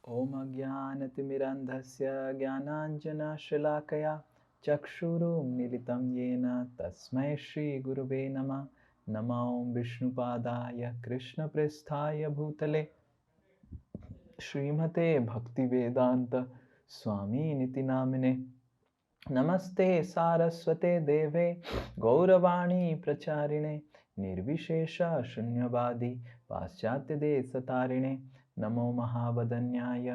ओम अज्ञानतिमिरान्धस्य ज्ञानाञ्जनशलाकया चक्षुरुन्मीलितं येन तस्मै श्रीगुरुवे नमः। नमो विष्णुपादाय कृष्णप्रेष्ठाय भूतले श्रीमते भक्तिवेदांत स्वामिनिति नामिने। नमस्ते सारस्वते देवे गौरवाणी प्रचारिणे निर्विशेष शून्यवादी पाश्चात्यदेशतारिणे। नमो महावदन्याय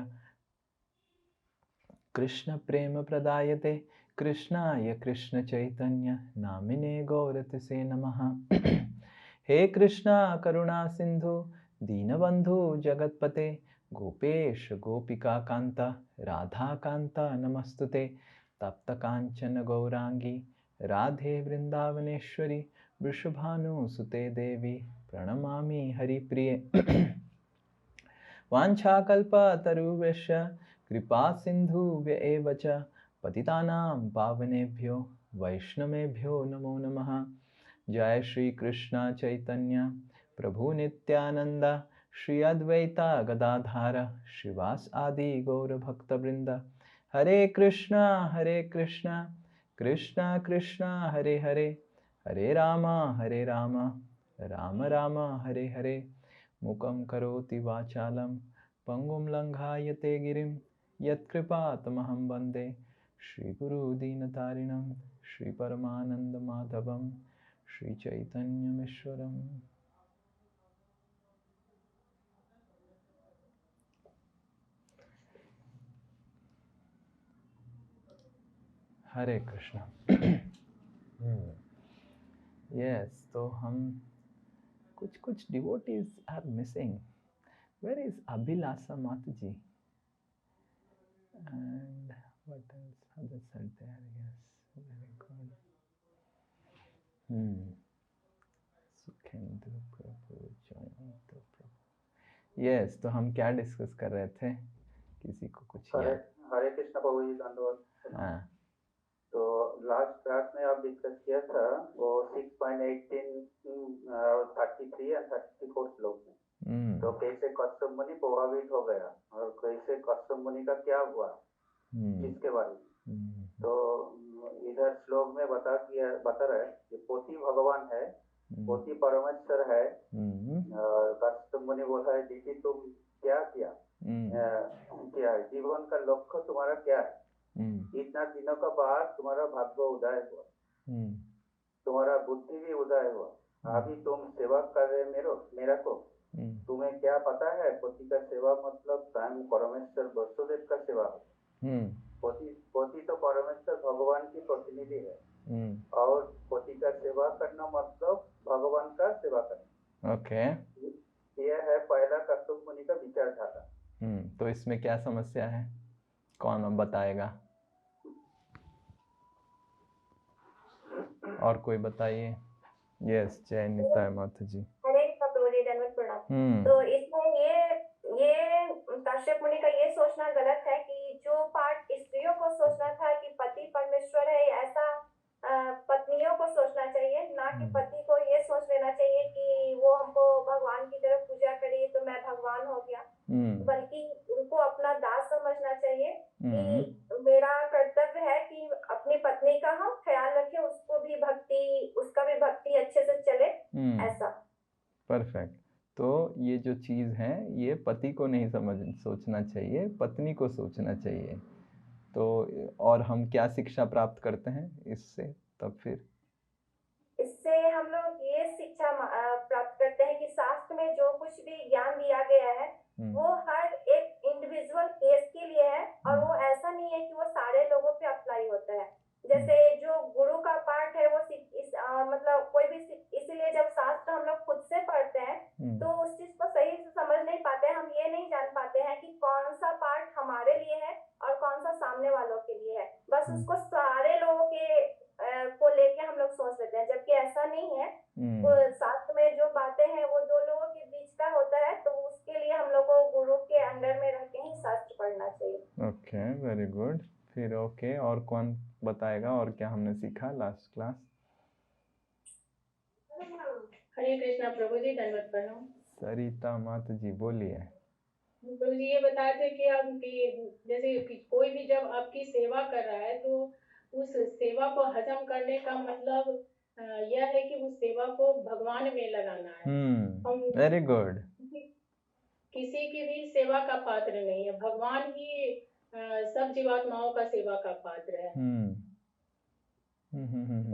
कृष्ण प्रेम प्रदायते कृष्णाय कृष्ण चैतन्य नामिने गौरतिसे नमः। हे कृष्णा करुणा सिंधु दीनबंधु जगतपते गोपेश गोपिका कांता राधा कांता नमस्तुते। तप्त कांचन गौरांगी राधे वृंदावनेश्वरी वृषभानुसुते देवी प्रणमामि हरिप्रिये। वाञ्छाकल्पतरुभ्यश्च कृपा सिन्धुभ्य एव च पतितानां पावनेभ्यो वैष्णवेभ्यो नमो नमः। जय श्री कृष्ण चैतन्य प्रभु नित्यानंद श्री अद्वैता गदाधार श्रीवास आदि गौर भक्तवृंद। हरे कृष्णा कृष्णा कृष्णा हरे हरे हरे राम राम राम हरे हरे। मुखं करोति वाचालं पंगुं लंघायते गिरिं यत्कृपातमहं वन्दे श्रीगुरुदीनतारिणं श्रीपरमानन्दमाधवं श्रीचैतन्यमीश्वरम्। हरे कृष्णा। यस, तो हम कुछ devotees are missing. Where is Abhilasha Mataji? And what else? Others are there, yes. Very good. Sukhendra Prabhu, Jayanta Prabhu. Yes, तो हम क्या डिस्कस कर रहे थे? किसी को कुछ याद? हरे कृष्ण प्रभु जी धन्यवाद। हाँ, तो लास्ट क्लास में आप डिस्कस किया था वो 6.18 33 और 34 श्लोक में। तो कैसे कश्यप मुनि प्रभावित हो गया और कैसे कश्यप मुनि का क्या हुआ इसके बारे में। तो इधर श्लोक में बता रहा है कि पोती भगवान है, पोती परमेश्वर है। कश्यप मुनि बोला है दीदी तुम क्या किया, क्या है जीवन का लक्ष्य तुम्हारा क्या है। इतना दिनों का बाद तुम्हारा भाग्य उदय हुआ, तुम्हारा बुद्धि भी उदय हुआ। अभी तुम सेवा कर रहे मेरा को। तुम्हें क्या पता है पति का सेवा मतलब स्वयं परमेश्वर वसुदेव का सेवा है। पति तो परमेश्वर भगवान की प्रतिनिधि है और पति का सेवा करना मतलब भगवान का सेवा करना। ओके, यह है पहला कश्यप मुनि का विचारधारा। तो इसमें क्या समस्या है, कौन अब बताएगा? और कोई बताइए। यस, जय निताय माता जी। हरे कपूरी धन्यवाद प्रणाम। तो इसमें ये कश्यप मुनि का ये सोचना गलत है कि जो पार्ट स्त्रियों को सोचना था कि पति परमेश्वर है, ऐसा पत्नियों को सोचना चाहिए, ना कि पति को ये सोच लेना चाहिए कि वो हमको भगवान की तरफ पूजा करी तो मैं भगवान हो गया। बल्कि उनको अपना दास समझना चाहिए कि मेरा कर्तव्य है कि अपनी पत्नी का हम ख्याल रखें, उसका भी भक्ति अच्छे से चले, ऐसा। परफेक्ट। तो ये जो चीज है ये पति को नहीं सोचना चाहिए, पत्नी को सोचना चाहिए। तो और हम क्या शिक्षा प्राप्त करते हैं इससे? तब फिर इससे हम लोग ये शिक्षा प्राप्त करते हैं कि शास्त्र में जो कुछ भी ज्ञान दिया गया है वो हर एक इंडिविजुअल केस के लिए है और वो ऐसा नहीं है कि वो सारे लोगों पे अप्लाई होता है। जैसे जो गुरु का पार्ट है वो मतलब कोई भी, इसीलिए जब शास्त्र हम लोग खुद से पढ़ते हैं तो उस चीज को सही से समझ नहीं पाते हैं। हम ये नहीं जान पाते हैं कि कौन सा पार्ट हमारे लिए है और कौन सा सामने वालों के लिए है। बस उसको सारे लोगों के को लेके हम लोग सोच लेते हैं, जबकि ऐसा नहीं है। वो शास्त्र में जो बातें हैं वो दो लोगों के बीच का होता है, तो उसके लिए हम लोग को गुरु के अंडर में रह के ही शास्त्र पढ़ना चाहिए। Okay, very good. फिर ओके, और कौन बताएगा और क्या हमने सीखा लास्ट क्लास? हरे कृष्णा प्रभु जी धन्यवाद प्रणाम। सरिता माता जी बोलिए। तो जी ये बताए थे कि हम कि जैसे कि कोई भी जब आपकी सेवा कर रहा है तो उस सेवा को हजम करने का मतलब यह है कि उस सेवा को भगवान में लगाना है। हम वेरी गुड। किसी की भी सेवा का पात्र नहीं है, भगवान ही सब जीवात्माओं का सेवा का पात्र है।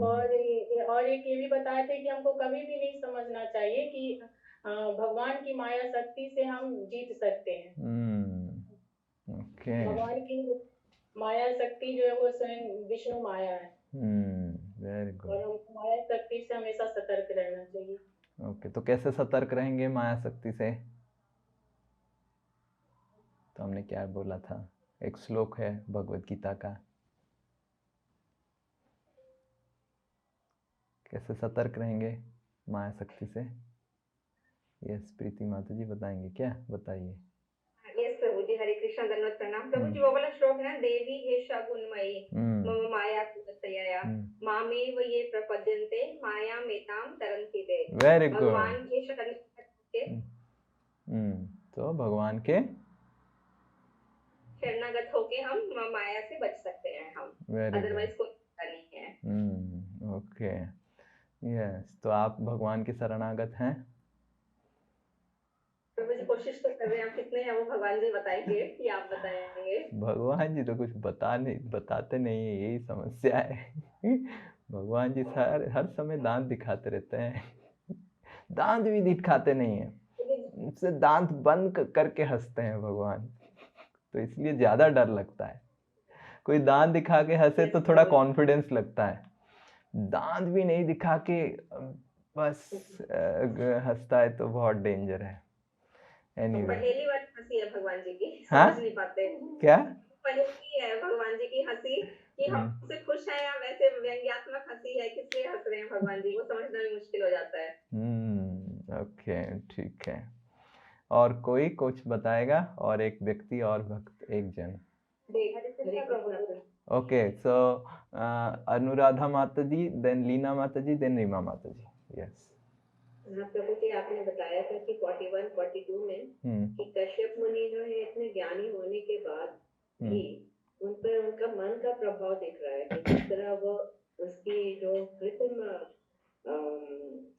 और एक ये भी बताए थे कि हमको कभी भी नहीं समझना चाहिए कि भगवान की माया शक्ति से हम जीत सकते हैं। ओके। भगवान की माया शक्ति जो है वो स्वयं विष्णु माया है। वेरी और गुड। हमको माया शक्ति से हमेशा सतर्क रहना चाहिए। ओके, तो कैसे सतर्क रहेंगे माया शक्ति से? तो हमने क्या बोला था, एक श्लोक है भगवत गीता का, कैसे सतर्क रहेंगे माया शक्ति से? यस, प्रीति माता जी बताएंगे क्या? बताइए। यस प्रभु जी, हरे कृष्ण, धन्यवाद, प्रणाम प्रभु जी। वो वाला श्लोक है ना, देवी हेषा गुणमयी मम माया कुतया मामेव ये प्रपद्यन्ते माया मेताम तरन्ति ते। Very good. भगवान के शरण के तो भगवान के शरणागत होके हम माया से बच सकते हैं हम, अदरवाइज कोई नहीं है। Okay, yes. तो आप भगवान के शरणागत हैं? प्रभु जी कोशिश तो कर रहे हैं, आप कितने हैं वो भगवान जी बताएंगे कि आप बताएंगे? भगवान जी तो कुछ बताते नहीं है, यही समस्या है। भगवान जी हर समय दांत दिखाते रहते हैं। दांत भी दिखाते नहीं है, उससे दांत बंद करके हंसते हैं भगवान, तो इसलिए ज्यादा डर लगता है। कोई दांत दिखा के हंसे तो थोड़ा कॉन्फिडेंस लगता है, दांत भी नहीं दिखा के बस हंसता है तो बहुत डेंजर है। Anyway. पहली बार हंसी है भगवान जी की, हाँ? समझ नहीं पाते क्या पहली है भगवान जी की हंसी कि हम उससे खुश हैं या वैसे व्यंग्यात्मक हंसी है, किस लिए हंस रहे हैं भगवान जी, वो समझना भी मुश्किल हो जाता है। ओके, ठीक है। और कोई कुछ बताएगा? और एक व्यक्ति और भक्त, एक जन। ओके, सो अनुराधा माता जी, देन लीना माता जी, देन रीमा माता जी। यस। हाँ प्रभु जी, आपने बताया था कि 41, 42 में कि कश्यप मुनि जो है इतने ज्ञानी होने के बाद भी उन पर उनका मन का प्रभाव दिख रहा है कि किस तरह वो उसकी जो कृत्रिम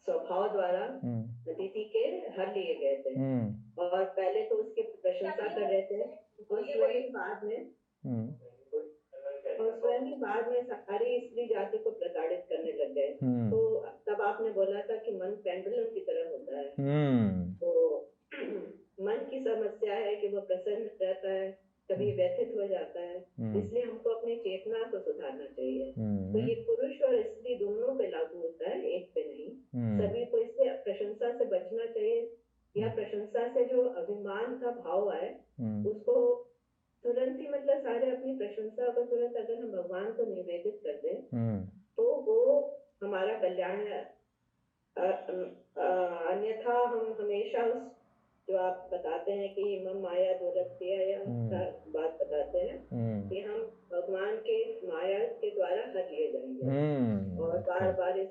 स्वभाव द्वारा अदिति के हर लिए गए थे। और पहले तो उसकी प्रशंसा कर रहे थे और स्वयं बाद में सारी स्त्री जाति को प्रताड़ित करने लग गए। तो तब आपने बोला था कि मन पेंडुलम की तरह होता है। तो मन की समस्या है कि वो प्रसन्न रहता है, कभी व्यथित हो जाता है, इसलिए हमको अपनी चेतना को सुधारना चाहिए। तो ये पुरुष और स्त्री दोनों पे लागू होता है, एक पे नहीं। सभी को इससे प्रशंसा से बचना चाहिए, या प्रशंसा से जो अभिमान का भाव आए उसको तुरंत ही, मतलब सारे अपनी प्रशंसा को तुरंत अगर हम भगवान को निवेदित कर दें तो वो हमारा कल्याण है। अन्यथा हम हमेशा उस जो आप बताते हैं कि मम माया दुरत्या या बात बताते हैं कि हम भगवान के माया के द्वारा हट लिए जाएंगे और बार बार इस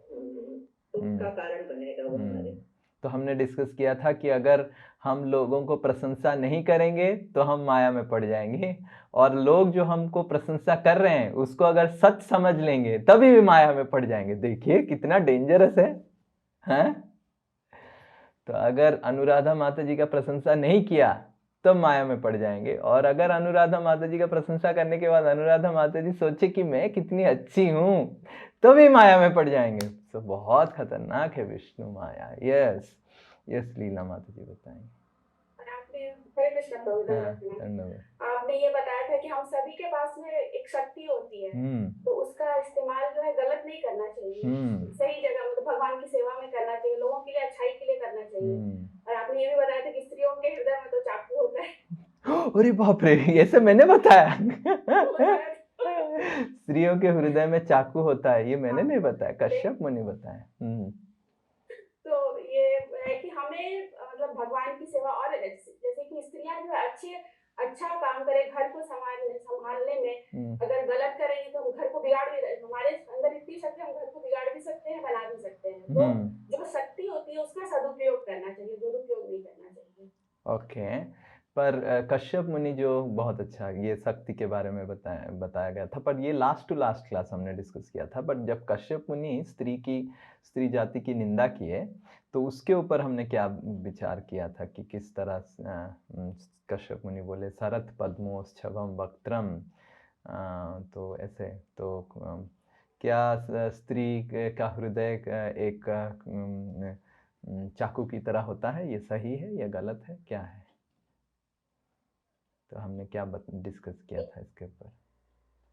दुख का कारण बनेगा वो हमारे। तो हमने डिस्कस किया था कि अगर हम लोगों को प्रशंसा नहीं करेंगे तो हम माया में पड़ जाएंगे, और लोग जो हमको प्रशंसा कर रहे हैं उसको अगर सच समझ लेंगे तभी भी माया में पड़ जाएंगे। देखिए कितना डेंजरस है, हैं? तो अगर अनुराधा माता जी का प्रशंसा नहीं किया तो माया में पड़ जाएंगे, और अगर अनुराधा माता जी का प्रशंसा करने के बाद अनुराधा माता जी सोचे कि मैं कितनी अच्छी हूं तो भी माया में पड़ जाएंगे। तो बहुत खतरनाक है विष्णु माया। यस यस, लीला माता जी बताएंगे। आपने ये बताया था कि हम सभी के पास में एक शक्ति होती है, तो उसका इस्तेमाल जो है गलत नहीं करना चाहिए, सही जगह मतलब भगवान की सेवा में करना चाहिए, लोगों के लिए अच्छाई के लिए करना चाहिए। और आपने ये भी बताया था कि स्त्रियों के हृदय में तो चाकू होता है। अरे बाप रे, ये सब मैंने बताया? स्त्रियों के हृदय में चाकू होता है, ये मैंने नहीं बताया, कश्यप मुनि बताया। तो ये है कि हमें मतलब भगवान की सेवा, और जैसे कि स्त्रियां जो है अच्छा काम करे घर को संभालने में, अगर गलत करेंगे तो हम घर को बिगाड़ भी, हमारे अंदर इतनी शक्ति, हम घर को बिगाड़ भी सकते हैं, बना भी सकते हैं। तो जो शक्ति होती है उसका सदुपयोग करना चाहिए, दुरुपयोग नहीं करना चाहिए। ओके, पर कश्यप मुनि जो बहुत अच्छा ये शक्ति के बारे में बताया गया था, पर ये लास्ट टू लास्ट क्लास हमने डिस्कस किया था। बट जब कश्यप मुनि स्त्री जाति की निंदा किए तो उसके ऊपर हमने क्या विचार किया था कि किस तरह कश्यप मुनि बोले सरथ पद्मोच्छवम वक्त्रम, तो ऐसे तो क्या स्त्री का हृदय एक चाकू की तरह होता है, ये सही है या गलत है, क्या है? तो हमने क्या डिस्कस किया था इसके ऊपर?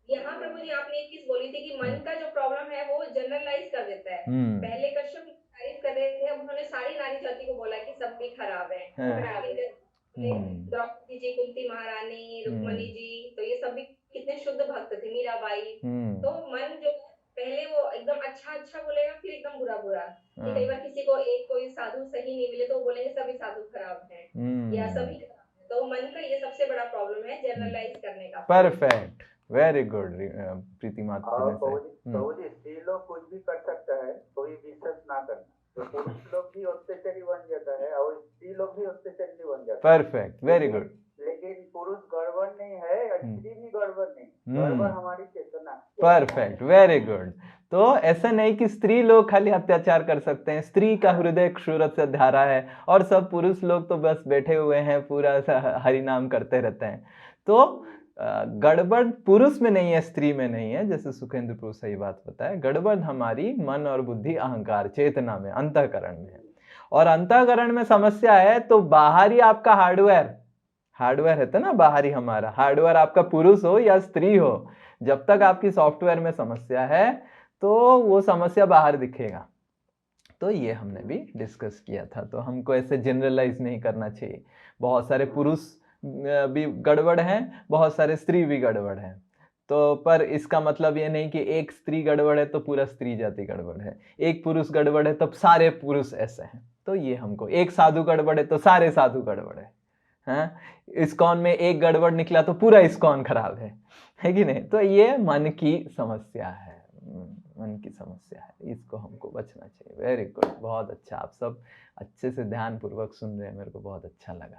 यहाँ प्रभु जी आपने एक चीज बोली थी कि मन का जो प्रॉब्लम है वो जनरलाइज कर देता है। पहले कश्यप तारीफ कर रहे थे, अब उन्होंने सारी नारी जाति को बोला कि सब भी खराब है। द्रौपदी जी, कुंती महारानी, रुक्मणी जी, तो ये सब भी कितने शुद्ध भक्त थे, मीराबाई। तो मन जो पहले वो एकदम अच्छा बोलेगा, फिर एकदम बुरा। कई बार किसी को कोई साधु सही नहीं मिले तो वो बोलेंगे सभी साधु खराब है या सभी खराब है। तो मन का ये सबसे बड़ा प्रॉब्लम है, जनरलाइज करने का। परफेक्ट, वेरी गुड प्रीति माता। जी स्त्री लोग कुछ भी कर सकता है, कोई विश्वास ना करना। तो पुरुष लोग भी अत्याचारी बन जाता है और स्त्री लोग भी अत्याचारी बन जाता है। Perfect, very good. लेकिन पुरुष गड़बड़ नहीं है और स्त्री भी गड़बड़ नहीं, गड़बड़ हमारी चेतना। Perfect, very good. तो ऐसा नहीं कि स्त्री लोग खाली अत्याचार कर सकते हैं, स्त्री का हृदय सूरत से धारा है और सब पुरुष लोग तो बस बैठे हुए हैं, पूरा हरि नाम करते रहते हैं। तो गड़बड़ पुरुष में नहीं है, स्त्री में नहीं है, जैसे सुखेंद्र प्रभु सही बात बताया। गड़बड़ हमारी मन और बुद्धि, अहंकार, चेतना में, अंतःकरण में है। और अंतःकरण में समस्या है तो बाहरी आपका हार्डवेयर है ना, बाहरी हमारा हार्डवेयर, आपका पुरुष हो या स्त्री हो, जब तक आपकी सॉफ्टवेयर में समस्या है तो वो समस्या बाहर दिखेगा। तो ये हमने भी डिस्कस किया था। तो हमको ऐसे जनरलाइज नहीं करना चाहिए, बहुत सारे पुरुष भी गड़बड़ हैं, बहुत सारे स्त्री भी गड़बड़ हैं। तो पर इसका मतलब ये नहीं कि एक स्त्री गड़बड़ है तो पूरा स्त्री जाति गड़बड़ है, एक पुरुष गड़बड़ है तो सारे पुरुष ऐसे हैं। तो ये हमको, एक साधु गड़बड़ है तो सारे साधु गड़बड़ है। हाँ, इस्कॉन में एक गड़बड़ निकला तो पूरा इस्कॉन खराब है कि नहीं? तो ये मन की समस्या है, मन की समस्या है, इसको हमको बचना चाहिए। वेरी गुड, बहुत अच्छा, आप सब अच्छे से ध्यान पूर्वक सुन रहे हैं, मेरे को बहुत अच्छा लगा।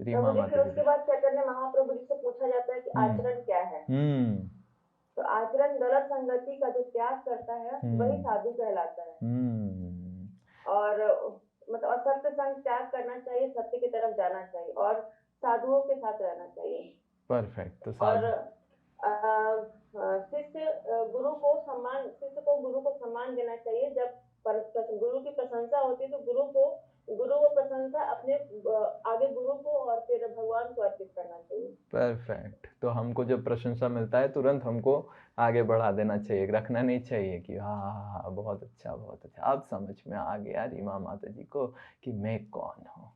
रीमा माता जी, उसके बाद चैतन्य महाप्रभु जी से पूछा जाता है कि आचरण क्या है? तो आचरण गलत संगति का जो त्याग करता है वही साधु कहलाता है। और मतलब असत्य संग त्याग करना चाहिए, सत्य की तरफ जाना चाहिए और साधुओं के साथ रहना चाहिए। परफेक्ट। तो और शिष्य गुरु को सम्मान देना चाहिए। जब गुरु की प्रशंसा होती है तो गुरु को प्रशंसा अपने आगे गुरु को और फिर भगवान को अर्पित करना चाहिए। परफेक्ट। तो हमको जब प्रशंसा मिलता है तुरंत हमको आगे बढ़ा देना चाहिए, रखना नहीं चाहिए कि हाँ बहुत अच्छा बहुत अच्छा। अब समझ में आ गया रीमा माता जी को कि मैं कौन हूँ।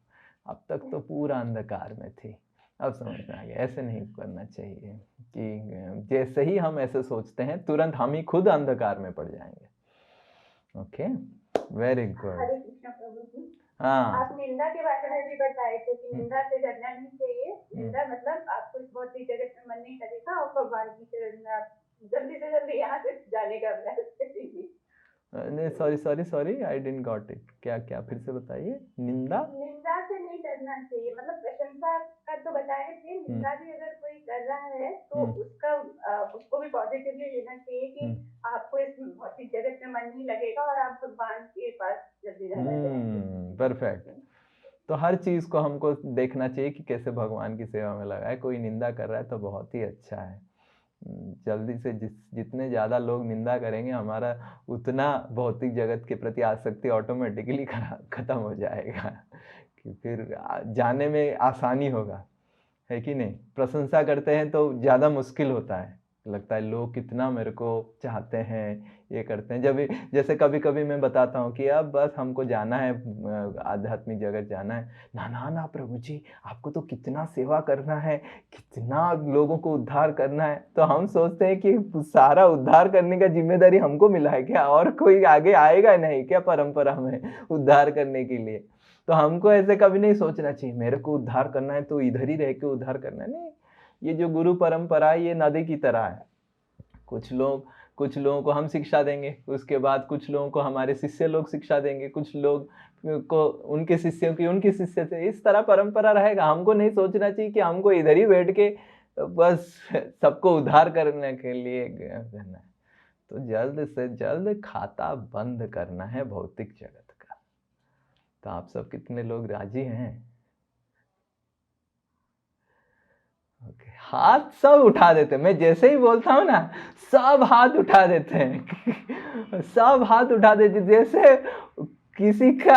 अब तक तो पूरा अंधकार में थी, अब समझ में आ गया। ऐसे नहीं करना चाहिए कि जैसे ही हम ऐसे सोचते हैं तुरंत हम ही खुद अंधकार में पड़ जाएंगे। Okay, very good. हाँ, आप निंदा के बारे में भी बताए थे कि निंदा से डरना नहीं चाहिए। निंदा मतलब आपको बहुत ही जगह में मन नहीं लगेगा और भगवान की शरण में आप जल्दी से जल्दी यहाँ से जाने का प्रयास करिए। नहीं, sorry, I didn't got it. क्या फिर से बताइए। निंदा से नहीं डरना चाहिए, मतलब प्रशंसा का तो बताए थे, निंदा भी अगर कोई कर रहा है तो उसको भी पॉजिटिवली लेना चाहिए कि आपको इस भौतिक जगत में मन नहीं लगेगा और आप भगवान के पास जल्दी जाना चाहिए। परफेक्ट। तो हर चीज को हमको देखना चाहिए कि कैसे भगवान की सेवा में लगा है। कोई निंदा कर रहा है तो बहुत ही अच्छा है, जल्दी से जितने ज़्यादा लोग निंदा करेंगे हमारा उतना भौतिक जगत के प्रति आसक्ति ऑटोमेटिकली खत्म हो जाएगा कि फिर जाने में आसानी होगा, है कि नहीं? प्रशंसा करते हैं तो ज़्यादा मुश्किल होता है, लगता है लोग कितना मेरे को चाहते हैं, ये करते हैं। जब जैसे कभी कभी मैं बताता हूँ कि अब बस हमको जाना है, आध्यात्मिक जगत जाना है, ना प्रभु जी आपको तो कितना सेवा करना है, कितना लोगों को उद्धार करना है। तो हम सोचते हैं कि सारा उद्धार करने का जिम्मेदारी हमको मिला है क्या, और कोई आगे आएगा नहीं क्या परंपरा में उद्धार करने के लिए? तो हमको ऐसे कभी नहीं सोचना चाहिए मेरे को उद्धार करना है तो इधर ही रह के उद्धार करना है। नहीं, ये जो गुरु परंपरा है ये नदी की तरह है। कुछ लोग कुछ लोगों को हम शिक्षा देंगे, उसके बाद कुछ लोगों को हमारे शिष्य लोग शिक्षा देंगे, कुछ लोग को उनके शिष्यों की उनकी शिष्य से, इस तरह परंपरा रहेगा। हमको नहीं सोचना चाहिए कि हमको इधर ही बैठ के बस सबको उद्धार करने के लिए करना है। तो जल्द से जल्द खाता बंद करना है भौतिक जगत का। तो आप सब कितने लोग राजी हैं? ओके, हाथ सब उठा देते हैं। मैं जैसे ही बोलता हूँ ना, सब हाथ उठा देते हैं। सब हाथ उठा देते, जैसे किसी का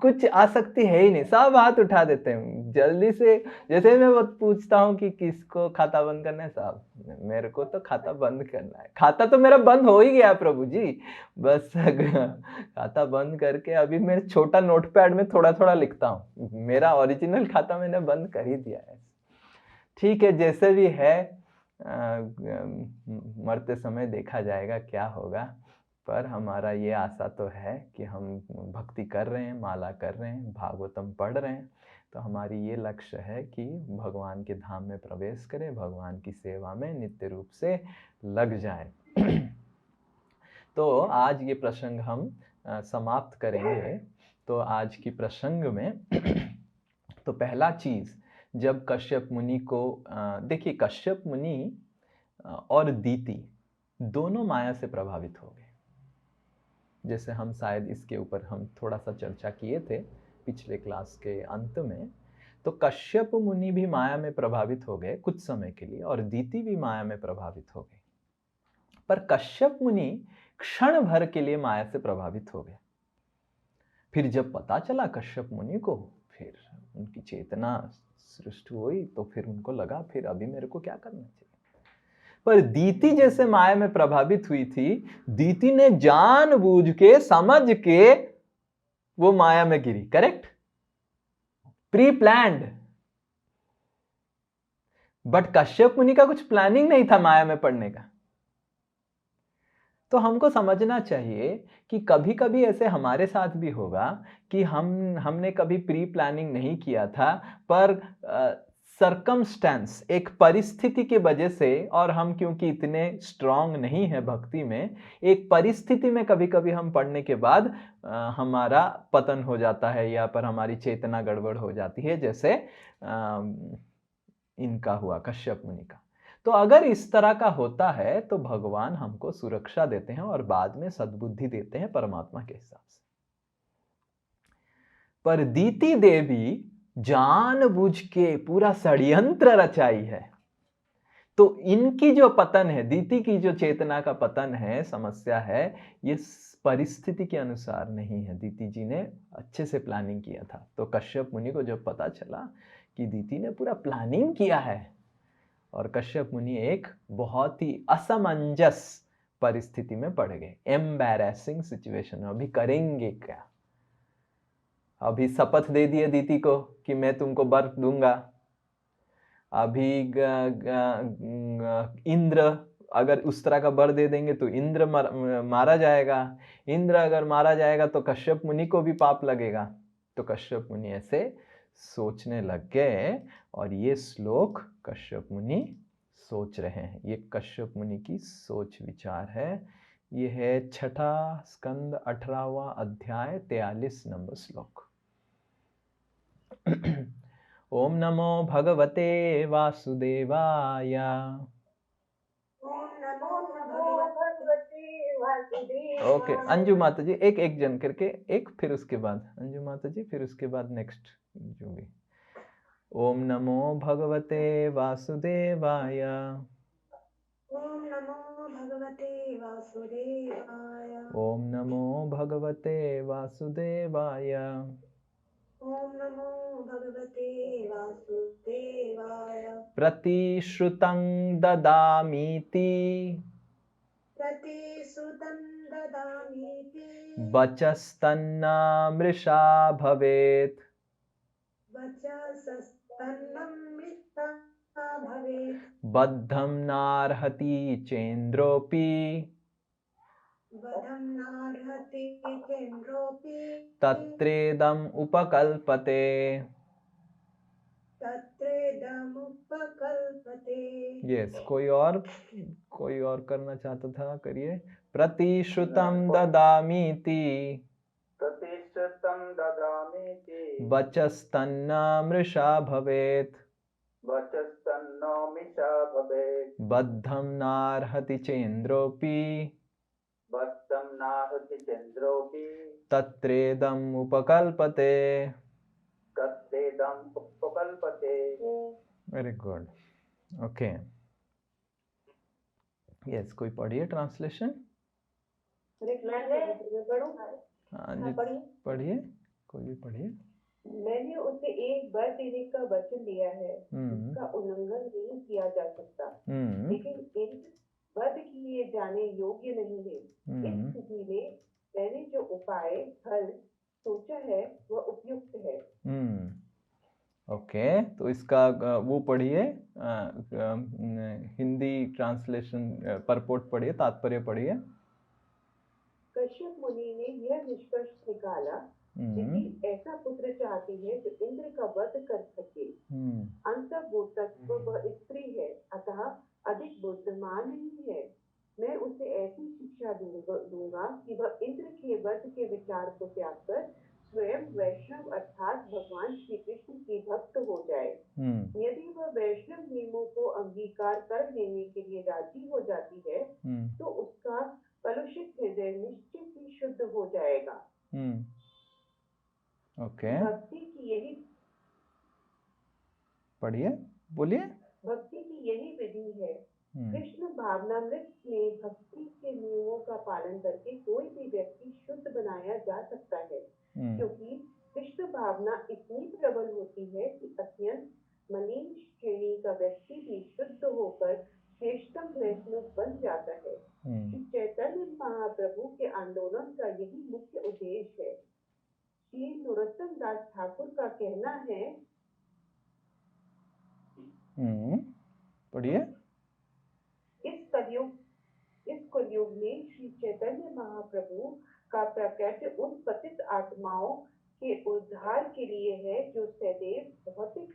कुछ आसक्ति है ही नहीं, सब हाथ उठा देते हैं जल्दी से। जैसे मैं पूछता हूँ कि किसको खाता बंद करना है, साहब मेरे को तो खाता बंद करना है। खाता तो मेरा बंद हो ही गया प्रभु जी, बस खाता बंद करके अभी मैं छोटा नोटपैड में थोड़ा थोड़ा लिखता हूँ, मेरा ओरिजिनल खाता मैंने बंद कर ही दिया है। ठीक है, जैसे भी है, मरते समय देखा जाएगा क्या होगा, पर हमारा ये आशा तो है कि हम भक्ति कर रहे हैं, माला कर रहे हैं, भागवतम पढ़ रहे हैं, तो हमारी ये लक्ष्य है कि भगवान के धाम में प्रवेश करें, भगवान की सेवा में नित्य रूप से लग जाएं। तो आज ये प्रसंग हम समाप्त करेंगे। तो आज की प्रसंग में तो पहला चीज, जब कश्यप मुनि को देखिए, कश्यप मुनि और दीति दोनों माया से प्रभावित हो गए। जैसे हम शायद इसके ऊपर हम थोड़ा सा चर्चा किए थे पिछले क्लास के अंत में। तो कश्यप मुनि भी माया में प्रभावित हो गए कुछ समय के लिए, और दीति भी माया में प्रभावित हो गए। पर कश्यप मुनि क्षण भर के लिए माया से प्रभावित हो गए। फिर जब पता चला कश्यप मुनि को, फिर उनकी चेतना सृष्टि हुई, तो फिर उनको लगा फिर अभी मेरे को क्या करना चाहिए। पर दीति जैसे माया में प्रभावित हुई थी, दीति ने जानबूझ के समझ के वो माया में गिरी। Correct, pre planned. But Kashyap मुनि का कुछ प्लानिंग नहीं था माया में पड़ने का। तो हमको समझना चाहिए कि कभी कभी ऐसे हमारे साथ भी होगा कि हमने कभी प्री प्लानिंग नहीं किया था, पर सर्कमस्टेंस, एक परिस्थिति की वजह से, और हम क्योंकि इतने स्ट्रांग नहीं है भक्ति में, एक परिस्थिति में कभी कभी हम पढ़ने के बाद हमारा पतन हो जाता है, या पर हमारी चेतना गड़बड़ हो जाती है, जैसे इनका हुआ, कश्यप मुनि का। तो अगर इस तरह का होता है तो भगवान हमको सुरक्षा देते हैं और बाद में सद्बुद्धि देते हैं परमात्मा के हिसाब से। पर दीति देवी जानबूझ के पूरा षड्यंत्र रचाई है। तो इनकी जो पतन है, दीति की जो चेतना का पतन है, समस्या है, ये परिस्थिति के अनुसार नहीं है। दीति जी ने अच्छे से प्लानिंग किया था। तो कश्यप मुनि को जब पता चला कि दीति ने पूरा प्लानिंग किया है, और कश्यप मुनि एक बहुत ही असमंजस परिस्थिति में पड़ गए, एम्बैरेसिंग सिचुएशन। अभी करेंगे क्या? अभी शपथ दे दिए दीति को कि मैं तुमको वर दूंगा। अभी इंद्र अगर उस तरह का वर दे देंगे तो इंद्र मारा जाएगा। इंद्र अगर मारा जाएगा तो कश्यप मुनि को भी पाप लगेगा। तो कश्यप मुनि ऐसे सोचने लग गए, और ये श्लोक कश्यप मुनि सोच रहे हैं। ये कश्यप मुनि की सोच विचार है। ये है 6ठा स्कंद 18वां अध्याय 43 नंबर श्लोक। ओम नमो भगवते वासुदेवाय। ओके, अंजू माता जी एक एक जन करके, एक फिर उसके बाद अंजू माता जी, फिर उसके बाद नेक्स्ट जो भी। ओम नमो भगवते वासुदेवाय। ओम नमो भगवते वासुदेवाय। ओम नमो भगवते वासुदेवाय। ओम नमो भगवते वासुदेवाय। प्रतिश्रुतं ददामीति प्रतिश्रुतं ददामीति वचस्तन्न मृषा भवेत्। वचस्तन्न मृषा भवेत्। बद्धं नार्हति चेन्द्रोऽपि वधं नार्हति चेन्द्रोऽपि तत्रेदम् उपकल्पते। तत्रेदम् उपकल्पते। यस, कोई और कोई और करना चाहता था, करिए। प्रतिश्रुतं ददामीति प्रतिश्रुतं ददामीति वचस्तन्न मृषा भवेत् वचस्तन्नो मिषा भवेत् बद्धं नार्हति चेन्द्रोऽपि बद्धं नाहति चन्द्रोऽपि तत्रेदम् उपकल्पते। तत्रेदम् उपकल्पते। Very good, okay. यस, कोई पढ़िए ट्रांसलेशन। हाँ जी, पढ़िए, कोई भी पढ़िए। मैंने उसे एक वर देने का वचन दिया है जिसका उल्लंघन नहीं किया जा सकता, लेकिन इंद्र वध किए जाने योग्य नहीं है। इस स्थिति में मैंने जो उपाय हल सोचा है वह उपयुक्त है। ओके, तो इसका वो पढ़िए, हिंदी ट्रांसलेशन परपोर्ट पढ़िए, तात्पर्य पढ़िए। कश्यप मुनि ने यह निष्कर्ष निकाला, यदि ऐसा पुत्र चाहती है जो इंद्र का वध कर सके, अंतर्बोधक वह स्त्री है, अतः अधिक बुद्धिमान नहीं है। मैं उसे ऐसी शिक्षा दूंगा कि वह इंद्र के वध के विचार को त्याग कर स्वयं वैष्णव अर्थात भगवान श्री कृष्ण की भक्त हो जाए। यदि वह वैष्णव नियमों को अंगीकार कर लेने के लिए राजी हो जाती है तो उसका कलुषित हृदय निश्चित ही शुद्ध हो जाएगा। ओके, भक्ति की यही पढ़िए, बोलिए। भक्ति की यही विधि है। कृष्ण भावनामृत में भक्ति के नियमों का पालन करके कोई भी व्यक्ति शुद्ध बनाया जा सकता है, क्योंकि कृष्ण भावना इतनी प्रबल होती है कि अत्यंत मलिन श्रेणी का व्यक्ति भी शुद्ध होकर श्रेष्ठतम वैष्णव बन जाता है। श्री चैतन्य महाप्रभु के आंदोलन का यही मुख्य उद्देश्य है। श्री नरोत्तम दास ठाकुर का कहना है, पढ़िए। इस कलयुग में श्री चैतन्य महाप्रभु का प्रकट उन पतित आत्माओं के उद्धार के लिए है जो सदैव भौतिक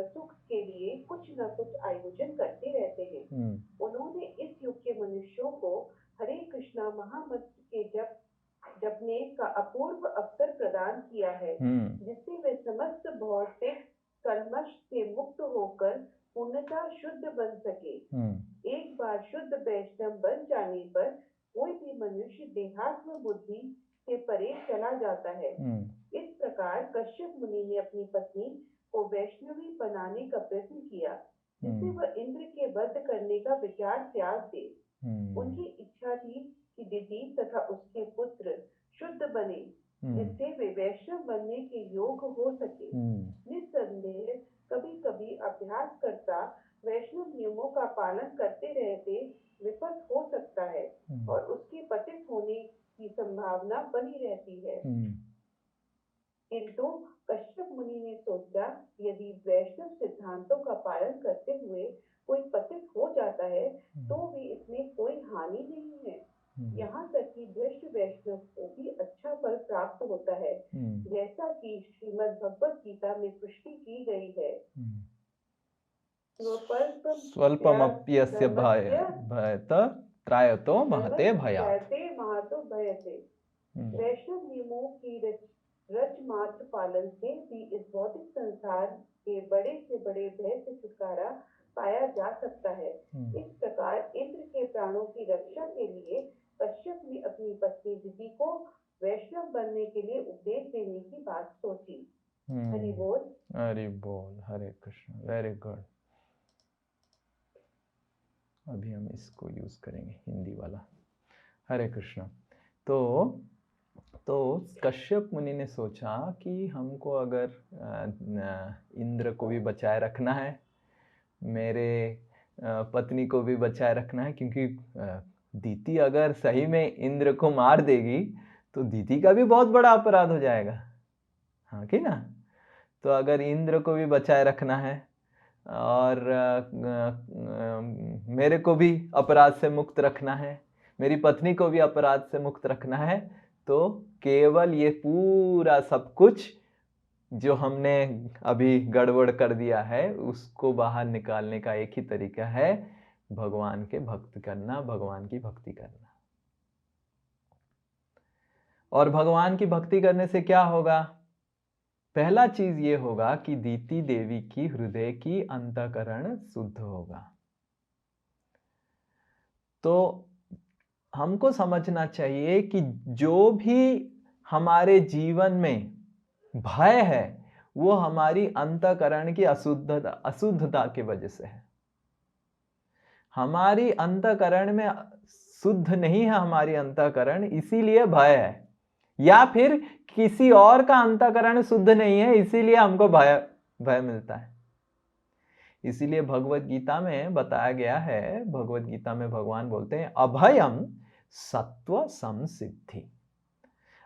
सुख के लिए कुछ न कुछ आयोजन करते रहते हैं। उन्होंने इस युग के मनुष्यों को हरे कृष्णा महामंत्र के जपने का अपूर्व अवसर प्रदान किया है, जिससे वे समस्त भौतिक कलमश से मुक्त होकर पूर्णतः शुद्ध बन सके। एक बार शुद्ध वैष्णव बन जाने पर कोई भी मनुष्य देहात्म बुद्धि से परे चला जाता है। इस प्रकार कश्यप मुनि ने अपनी पत्नी को वैष्णवी बनाने का प्रयत्न किया, जिससे वह इंद्र के वध करने का विचार त्याग दे। उनकी इच्छा थी कि दीदी तथा उसके पुत्र शुद्ध बने, जिससे वे वैष्णव बनने के योग्य हो सके। निस्संदेह कभी कभी अभ्यास करता वैष्णव नियमों का पालन करते रहते विफल हो सकता है और उसके पतित होने की संभावना बनी रहती है। किंतु कश्यप मुनि ने सोचा, यदि वैष्णव सिद्धांतों का पालन करते हुए कोई पतित हो जाता है तो भी इसमें कोई हानि नहीं है। यहाँ तक कि भ्रष्ट वैष्णव को भी अच्छा फल प्राप्त होता है, जैसा कि श्रीमद् भगवत गीता में पुष्टि की गई है। स्वल्पमप्यस्य भयत त्रायतो महते भयात्। वैष्णव नियमों की रच मात्र पालन से भी इस भौतिक संसार के बड़े से बड़े भय से छुटकारा पाया जा सकता है। इस प्रकार इंद्र के प्राणों की रक्षा के लिए कश्यप ने अपनी पत्नी दीदी को वैष्णव बनने के लिए उपदेश देने की बात सोची। हरि बोल, हरि बोल, हरे कृष्ण। Very good. अभी हम इसको यूज करेंगे, हिंदी वाला। हरे कृष्ण। तो कश्यप मुनि ने सोचा कि हमको अगर इंद्र को भी बचाए रखना है, मेरे पत्नी को भी बचाए रखना है, क्योंकि दीदी अगर सही में इंद्र को मार देगी तो दीदी का भी बहुत बड़ा अपराध हो जाएगा, हाँ कि ना। तो अगर इंद्र को भी बचाए रखना है और मेरे को भी अपराध से मुक्त रखना है, मेरी पत्नी को भी अपराध से मुक्त रखना है, तो केवल ये पूरा सब कुछ जो हमने अभी गड़बड़ कर दिया है उसको बाहर निकालने का एक ही तरीका है, भगवान के भक्त करना, भगवान की भक्ति करना। और भगवान की भक्ति करने से क्या होगा? पहला चीज ये होगा कि दीति देवी की हृदय की अंतःकरण शुद्ध होगा। तो हमको समझना चाहिए कि जो भी हमारे जीवन में भय है वो हमारी अंतःकरण की अशुद्धता की वजह से है। हमारी अंतःकरण में शुद्ध नहीं है हमारी अंतःकरण, इसीलिए भय है। या फिर किसी और का अंतःकरण शुद्ध नहीं है, इसीलिए हमको भय मिलता है। इसीलिए भगवत गीता में बताया गया है, भगवत गीता में भगवान बोलते हैं अभयम सत्व संसिद्धि।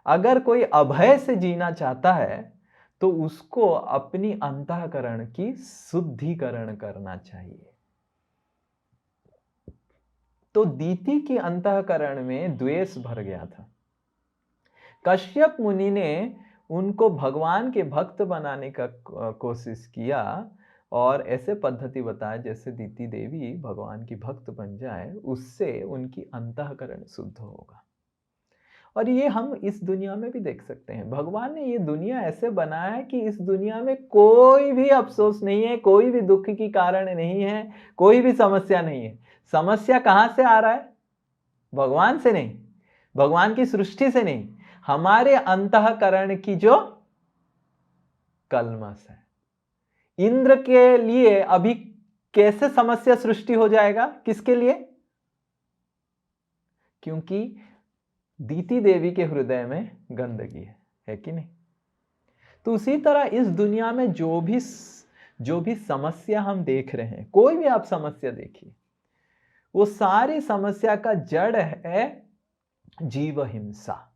अगर कोई अभय से जीना चाहता है तो उसको अपनी अंतःकरण की शुद्धिकरण करना चाहिए। तो दीति की अंतःकरण में द्वेष भर गया था। कश्यप मुनि ने उनको भगवान के भक्त बनाने का कोशिश किया और ऐसे पद्धति बताया जैसे दीति देवी भगवान की भक्त बन जाए, उससे उनकी अंतःकरण शुद्ध होगा। और ये हम इस दुनिया में भी देख सकते हैं। भगवान ने ये दुनिया ऐसे बनाया है कि इस दुनिया में कोई भी अफसोस नहीं है, कोई भी दुख की कारण नहीं है, कोई भी समस्या नहीं है। समस्या कहां से आ रहा है? भगवान से नहीं, भगवान की सृष्टि से नहीं, हमारे अंतःकरण की जो कलमश है। इंद्र के लिए अभी कैसे समस्या सृष्टि हो जाएगा? किसके लिए? क्योंकि दीति देवी के हृदय में गंदगी है कि नहीं? तो उसी तरह इस दुनिया में जो भी समस्या हम देख रहे हैं, कोई भी आप समस्या देखिए, वो सारी समस्या का जड़ है जीव हिंसा।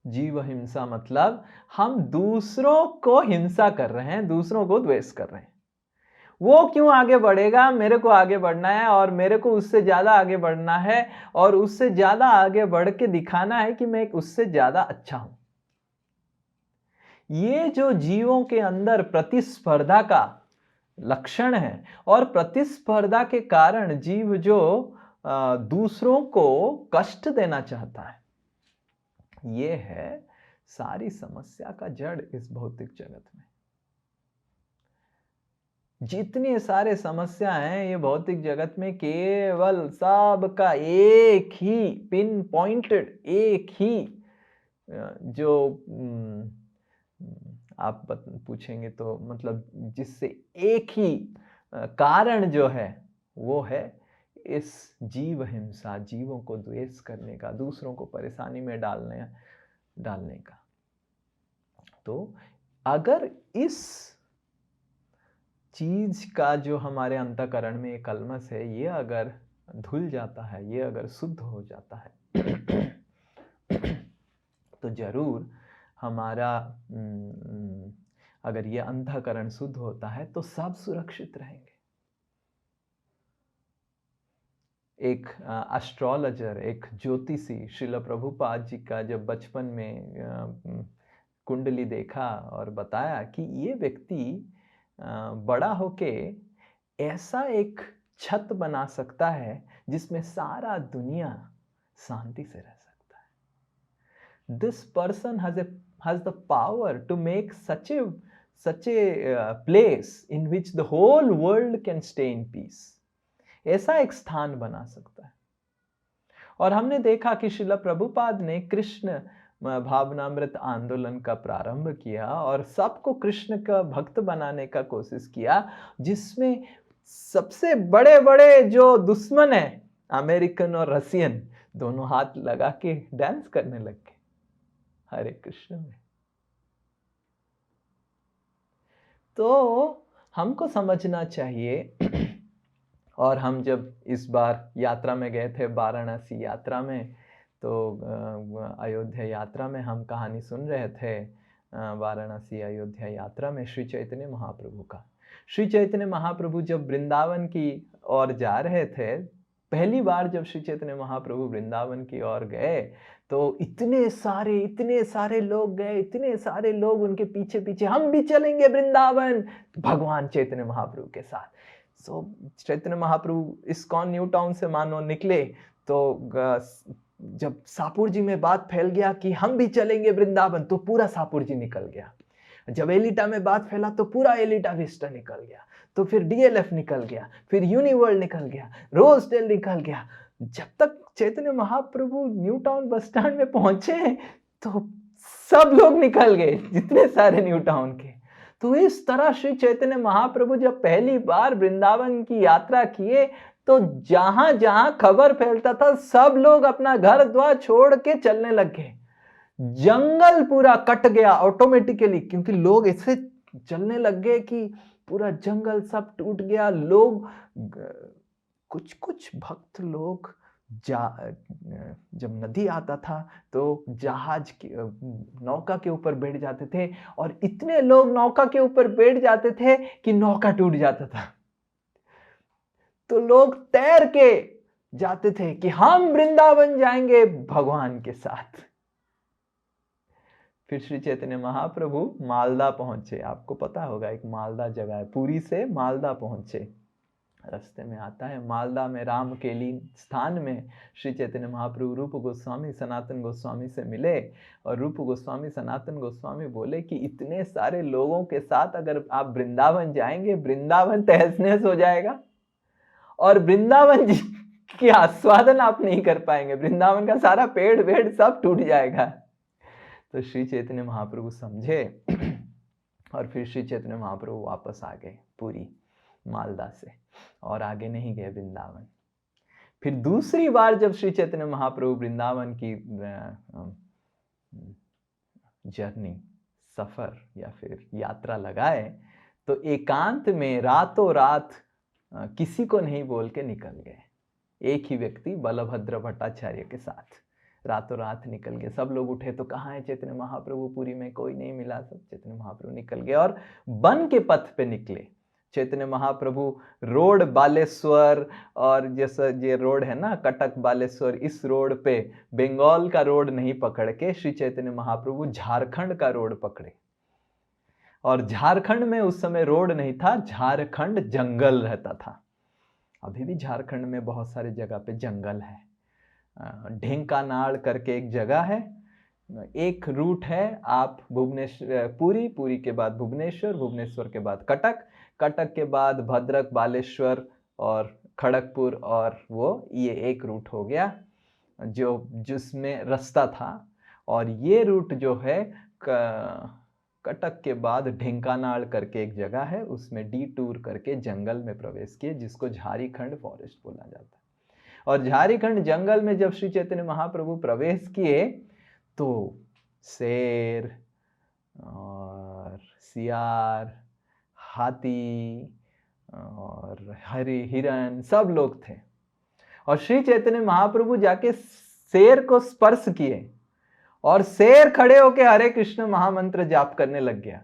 जीव हिंसा मतलब हम दूसरों को हिंसा कर रहे हैं, दूसरों को द्वेष कर रहे हैं। वो क्यों आगे बढ़ेगा? मेरे को आगे बढ़ना है और मेरे को उससे ज्यादा आगे बढ़ना है और उससे ज्यादा आगे बढ़ के दिखाना है कि मैं उससे ज्यादा अच्छा हूं। ये जो जीवों के अंदर प्रतिस्पर्धा का लक्षण है और प्रतिस्पर्धा के कारण जीव जो दूसरों को कष्ट देना चाहता है, ये है सारी समस्या का जड़ इस भौतिक जगत में। जितनी सारे समस्या हैं ये भौतिक जगत में, केवल सब का एक ही पिन पॉइंटेड, एक ही जो आप पूछेंगे तो मतलब जिससे एक ही कारण जो है वो है इस जीव हिंसा, जीवों को द्वेष करने का, दूसरों को परेशानी में डालने का। तो अगर इस चीज का जो हमारे अंतःकरण में एक कलमश है, ये अगर धुल जाता है, ये अगर शुद्ध हो जाता है तो जरूर हमारा अगर ये अंतःकरण शुद्ध होता है तो सब सुरक्षित रहेंगे। एक एस्ट्रोलॉजर, एक ज्योतिषी श्रील प्रभुपाद जी का जब बचपन में कुंडली देखा और बताया कि ये व्यक्ति बड़ा होके ऐसा एक छत बना सकता है जिसमें सारा दुनिया शांति से रह सकता है। This person has the power to make such a place in which the whole world can stay in peace. ऐसा एक स्थान बना सकता है। और हमने देखा कि श्रील प्रभुपाद ने कृष्ण भावनामृत आंदोलन का प्रारंभ किया और सबको कृष्ण का भक्त बनाने का कोशिश किया, जिसमें सबसे बड़े बड़े जो दुश्मन हैं, अमेरिकन और रशियन, दोनों हाथ लगा के डांस करने लग गए हरे कृष्ण में। तो हमको समझना चाहिए। और हम जब इस बार यात्रा में गए थे, वाराणसी यात्रा में, तो अयोध्या यात्रा में हम कहानी सुन रहे थे, वाराणसी अयोध्या यात्रा में श्री चैतन्य महाप्रभु का। श्री चैतन्य महाप्रभु जब वृंदावन की ओर जा रहे थे, पहली बार जब श्री चैतन्य महाप्रभु वृंदावन की ओर गए तो इतने सारे लोग गए, इतने सारे लोग उनके पीछे पीछे, हम भी चलेंगे वृंदावन भगवान चैतन्य महाप्रभु के साथ। सो Chaitanya Mahaprabhu ISKCON new town से मानो निकले, तो जब सापुर जी में बात फैल गया कि हम भी चलेंगे वृंदावन, तो पूरा सापुर जी निकल गया। जब एलिटा में बात फैला तो पूरा एलिटा विस्टा निकल गया, तो फिर डीएलएफ निकल गया, फिर यूनिवर्ल्ड निकल गया, रोजडेल निकल गया। जब तक Chaitanya Mahaprabhu new town bus stand में पहुंचे तो सब लोग निकल गए, जितने सारे न्यू टाउन के। तो इस तरह श्री चैतन्य महाप्रभु जब पहली बार वृंदावन की यात्रा किए, तो जहां जहां खबर फैलता था सब लोग अपना घर द्वार छोड़ के चलने लगे। जंगल पूरा कट गया ऑटोमेटिकली, क्योंकि लोग ऐसे चलने लग गए कि पूरा जंगल सब टूट गया। लोग कुछ भक्त लोग जब नदी आता था तो जहाज की नौका के ऊपर बैठ जाते थे, और इतने लोग नौका के ऊपर बैठ जाते थे कि नौका टूट जाता था। तो लोग तैर के जाते थे कि हम वृंदावन जाएंगे भगवान के साथ। फिर श्री चैतन्य महाप्रभु मालदा पहुंचे। आपको पता होगा एक मालदा जगह है, पुरी से मालदा पहुंचे, रास्ते में आता है। मालदा में रामकेली स्थान में श्री चैतन्य महाप्रभु रूप गोस्वामी सनातन गोस्वामी से मिले, और रूप गोस्वामी सनातन गोस्वामी बोले कि इतने सारे लोगों के साथ अगर आप वृंदावन जाएंगे, वृंदावन तहस नहस हो जाएगा और वृंदावन की आस्वादन आप नहीं कर पाएंगे, वृंदावन का सारा पेड़ वेड़ सब टूट जाएगा। तो श्री चैतन्य महाप्रभु समझे और फिर श्री चैतन्य महाप्रभु वापस आ गए पुरी मालदा से, और आगे नहीं गए वृंदावन। फिर दूसरी बार जब श्री चैतन्य महाप्रभु वृंदावन की जर्नी, सफर या फिर यात्रा लगाए, तो एकांत में रातों रात किसी को नहीं बोल के निकल गए। एक ही व्यक्ति बलभद्र भट्टाचार्य के साथ रातों रात निकल गए। सब लोग उठे तो कहाँ है चैतन्य महाप्रभु, पुरी में कोई नहीं मिला। सब चैतन्य महाप्रभु निकल गए और वन के पथ पे निकले। चैतन्य महाप्रभु रोड बालेश्वर, और जैसा ये रोड है ना कटक बालेश्वर, इस रोड पे बंगाल का रोड नहीं पकड़ के श्री चैतन्य महाप्रभु झारखंड का रोड पकड़े। और झारखंड में उस समय रोड नहीं था, झारखंड जंगल रहता था। अभी भी झारखंड में बहुत सारे जगह पे जंगल है। ढेंकानाल करके एक जगह है, एक रूट है, आप भुवनेश्वर पुरी के बाद भुवनेश्वर के बाद कटक के बाद भद्रक, बालेश्वर और खड़गपुर, और वो ये एक रूट हो गया जिसमें रास्ता था। और ये रूट जो है कटक के बाद ढेंकानाल करके एक जगह है, उसमें डिटूर करके जंगल में प्रवेश किए, जिसको झारखंड फॉरेस्ट बोला जाता है। और झारखंड जंगल में जब श्री चैतन्य महाप्रभु प्रवेश किए तो शेर और सियार, हाथी और हिरन सब लोग थे। और श्री चैतन्य महाप्रभु जाके शेर को स्पर्श किए, और शेर खड़े होके हरे कृष्ण महामंत्र जाप करने लग गया।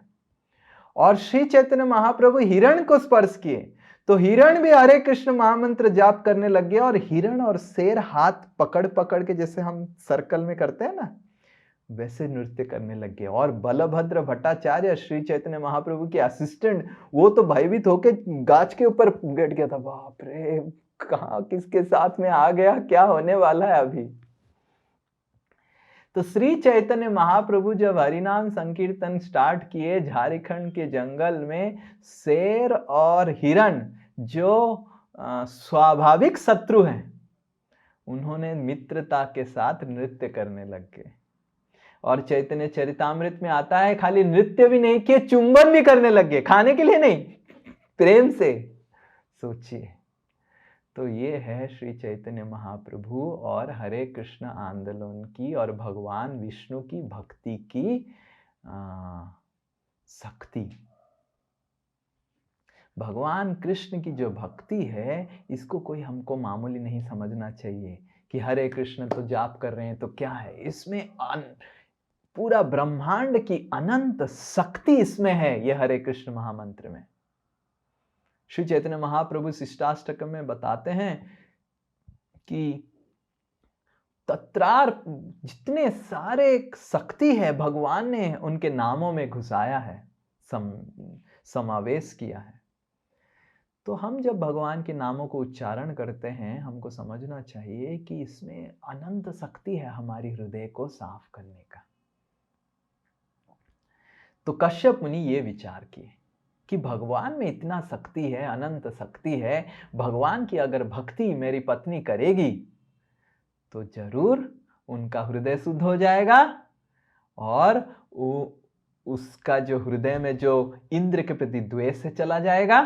और श्री चैतन्य महाप्रभु हिरण को स्पर्श किए तो हिरण भी हरे कृष्ण महामंत्र जाप करने लग गया। और हिरण और शेर हाथ पकड़ पकड़ के, जैसे हम सर्कल में करते हैं ना, वैसे नृत्य करने लग गए। और बलभद्र भट्टाचार्य श्री चैतन्य महाप्रभु के असिस्टेंट, वो तो भयभीत होके गाछ के ऊपर बैठ गया था। बाप रे, कहाँ किसके साथ में आ गया, क्या होने वाला है अभी। तो श्री चैतन्य महाप्रभु जब हरिनाम संकीर्तन स्टार्ट किए झारखंड के जंगल में, शेर और हिरण जो स्वाभाविक शत्रु हैं, उन्होंने मित्रता के साथ नृत्य करने लग गए। और चैतन्य चरितामृत में आता है, खाली नृत्य भी नहीं किए, चुंबन भी करने लग गए, खाने के लिए नहीं, प्रेम से। सोचिए, तो ये है श्री चैतन्य महाप्रभु और हरे कृष्ण आंदोलन की और भगवान विष्णु की भक्ति की शक्ति। भगवान कृष्ण की जो भक्ति है, इसको कोई हमको मामूली नहीं समझना चाहिए कि हरे कृष्ण तो जाप कर रहे हैं तो क्या है। इसमें पूरा ब्रह्मांड की अनंत शक्ति इसमें है, यह हरे कृष्ण महामंत्र में। श्री चैतन्य महाप्रभु शिष्टाष्टकम में बताते हैं कि तत्रार जितने सारे शक्ति है भगवान ने उनके नामों में घुसाया है, समावेश किया है। तो हम जब भगवान के नामों को उच्चारण करते हैं, हमको समझना चाहिए कि इसमें अनंत शक्ति है हमारी हृदय को साफ करने का। तो कश्यप मुनि ये विचार किए कि भगवान में इतना शक्ति है, अनंत शक्ति है, भगवान की अगर भक्ति मेरी पत्नी करेगी तो जरूर उनका हृदय शुद्ध हो जाएगा और उसका जो हृदय में जो इंद्र के प्रति द्वेष है चला जाएगा,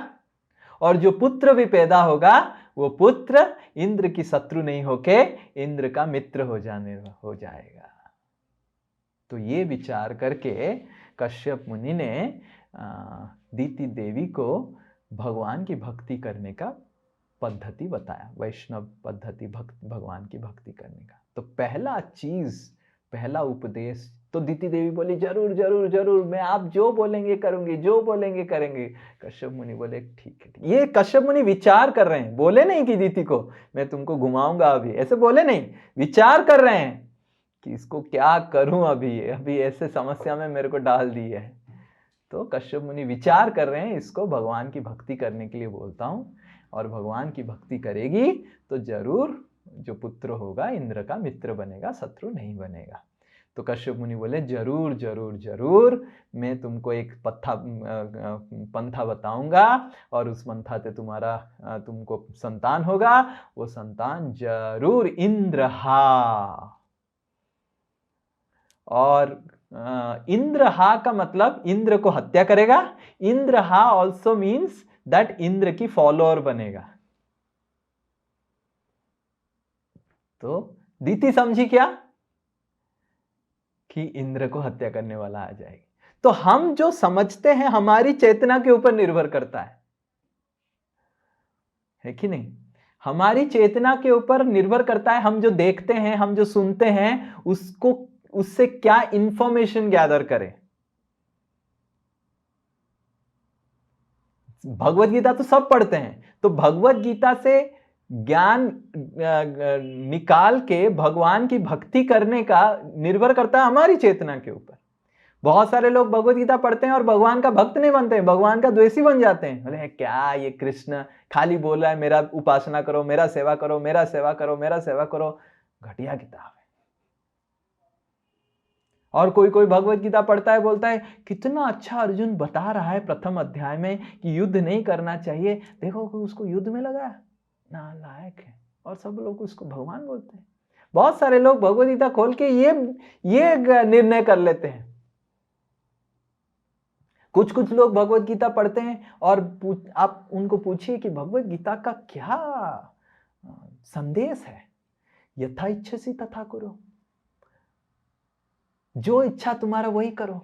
और जो पुत्र भी पैदा होगा वो पुत्र इंद्र की शत्रु नहीं होके इंद्र का मित्र हो जाएगा। तो ये विचार करके कश्यप मुनि ने दीति देवी को भगवान की भक्ति करने का पद्धति बताया, वैष्णव पद्धति भगवान की भक्ति करने का। तो पहला उपदेश तो दीति देवी बोली जरूर जरूर जरूर, मैं आप जो बोलेंगे करूंगी, जो बोलेंगे करेंगे। कश्यप मुनि बोले ठीक है। ये कश्यप मुनि विचार कर रहे हैं, बोले नहीं कि दीति को मैं तुमको घुमाऊंगा, अभी ऐसे बोले नहीं, विचार कर रहे हैं कि इसको क्या करूं, अभी ऐसे समस्या में मेरे को डाल दी है। तो कश्यप मुनि विचार कर रहे हैं, इसको भगवान की भक्ति करने के लिए बोलता हूं, और भगवान की भक्ति करेगी तो जरूर जो पुत्र होगा इंद्र का मित्र बनेगा, शत्रु नहीं बनेगा। तो कश्यप मुनि बोले जरूर जरूर जरूर, मैं तुमको एक पंथा बताऊंगा, और उस पंथा से तुमको संतान होगा, वो संतान जरूर इंद्रहा। और इंद्रहा का मतलब इंद्र को हत्या करेगा। इंद्रहा ऑल्सो मीन्स दैट इंद्र की फॉलोअर बनेगा। तो दीति समझी क्या कि इंद्र को हत्या करने वाला आ जाएगी। तो हम जो समझते हैं हमारी चेतना के ऊपर निर्भर करता है कि नहीं? हमारी चेतना के ऊपर निर्भर करता है। हम जो देखते हैं, हम जो सुनते हैं, उससे क्या इंफॉर्मेशन गैदर करें। भगवत गीता तो सब पढ़ते हैं, तो भगवत गीता से ज्ञान निकाल के भगवान की भक्ति करने का निर्भर करता है हमारी चेतना के ऊपर। बहुत सारे लोग भगवत गीता पढ़ते हैं और भगवान का भक्त नहीं बनते हैं, भगवान का द्वेषी बन जाते हैं। बोले क्या ये कृष्ण खाली बोल रहा है मेरा उपासना करो, मेरा सेवा करो, मेरा सेवा करो, मेरा सेवा करो। घटिया किताब है। और कोई कोई भगवत गीता पढ़ता है, बोलता है कितना अच्छा अर्जुन बता रहा है प्रथम अध्याय में कि युद्ध नहीं करना चाहिए, देखो उसको युद्ध में लगाया, नालायक है। और सब लोग उसको भगवान बोलते हैं। बहुत सारे लोग भगवत गीता खोल के ये निर्णय कर लेते हैं। कुछ लोग भगवत गीता पढ़ते हैं और आप उनको पूछिए कि भगवत गीता का क्या संदेश है। यथा इच्छसि तथा कुरु, जो इच्छा तुम्हारा वही करो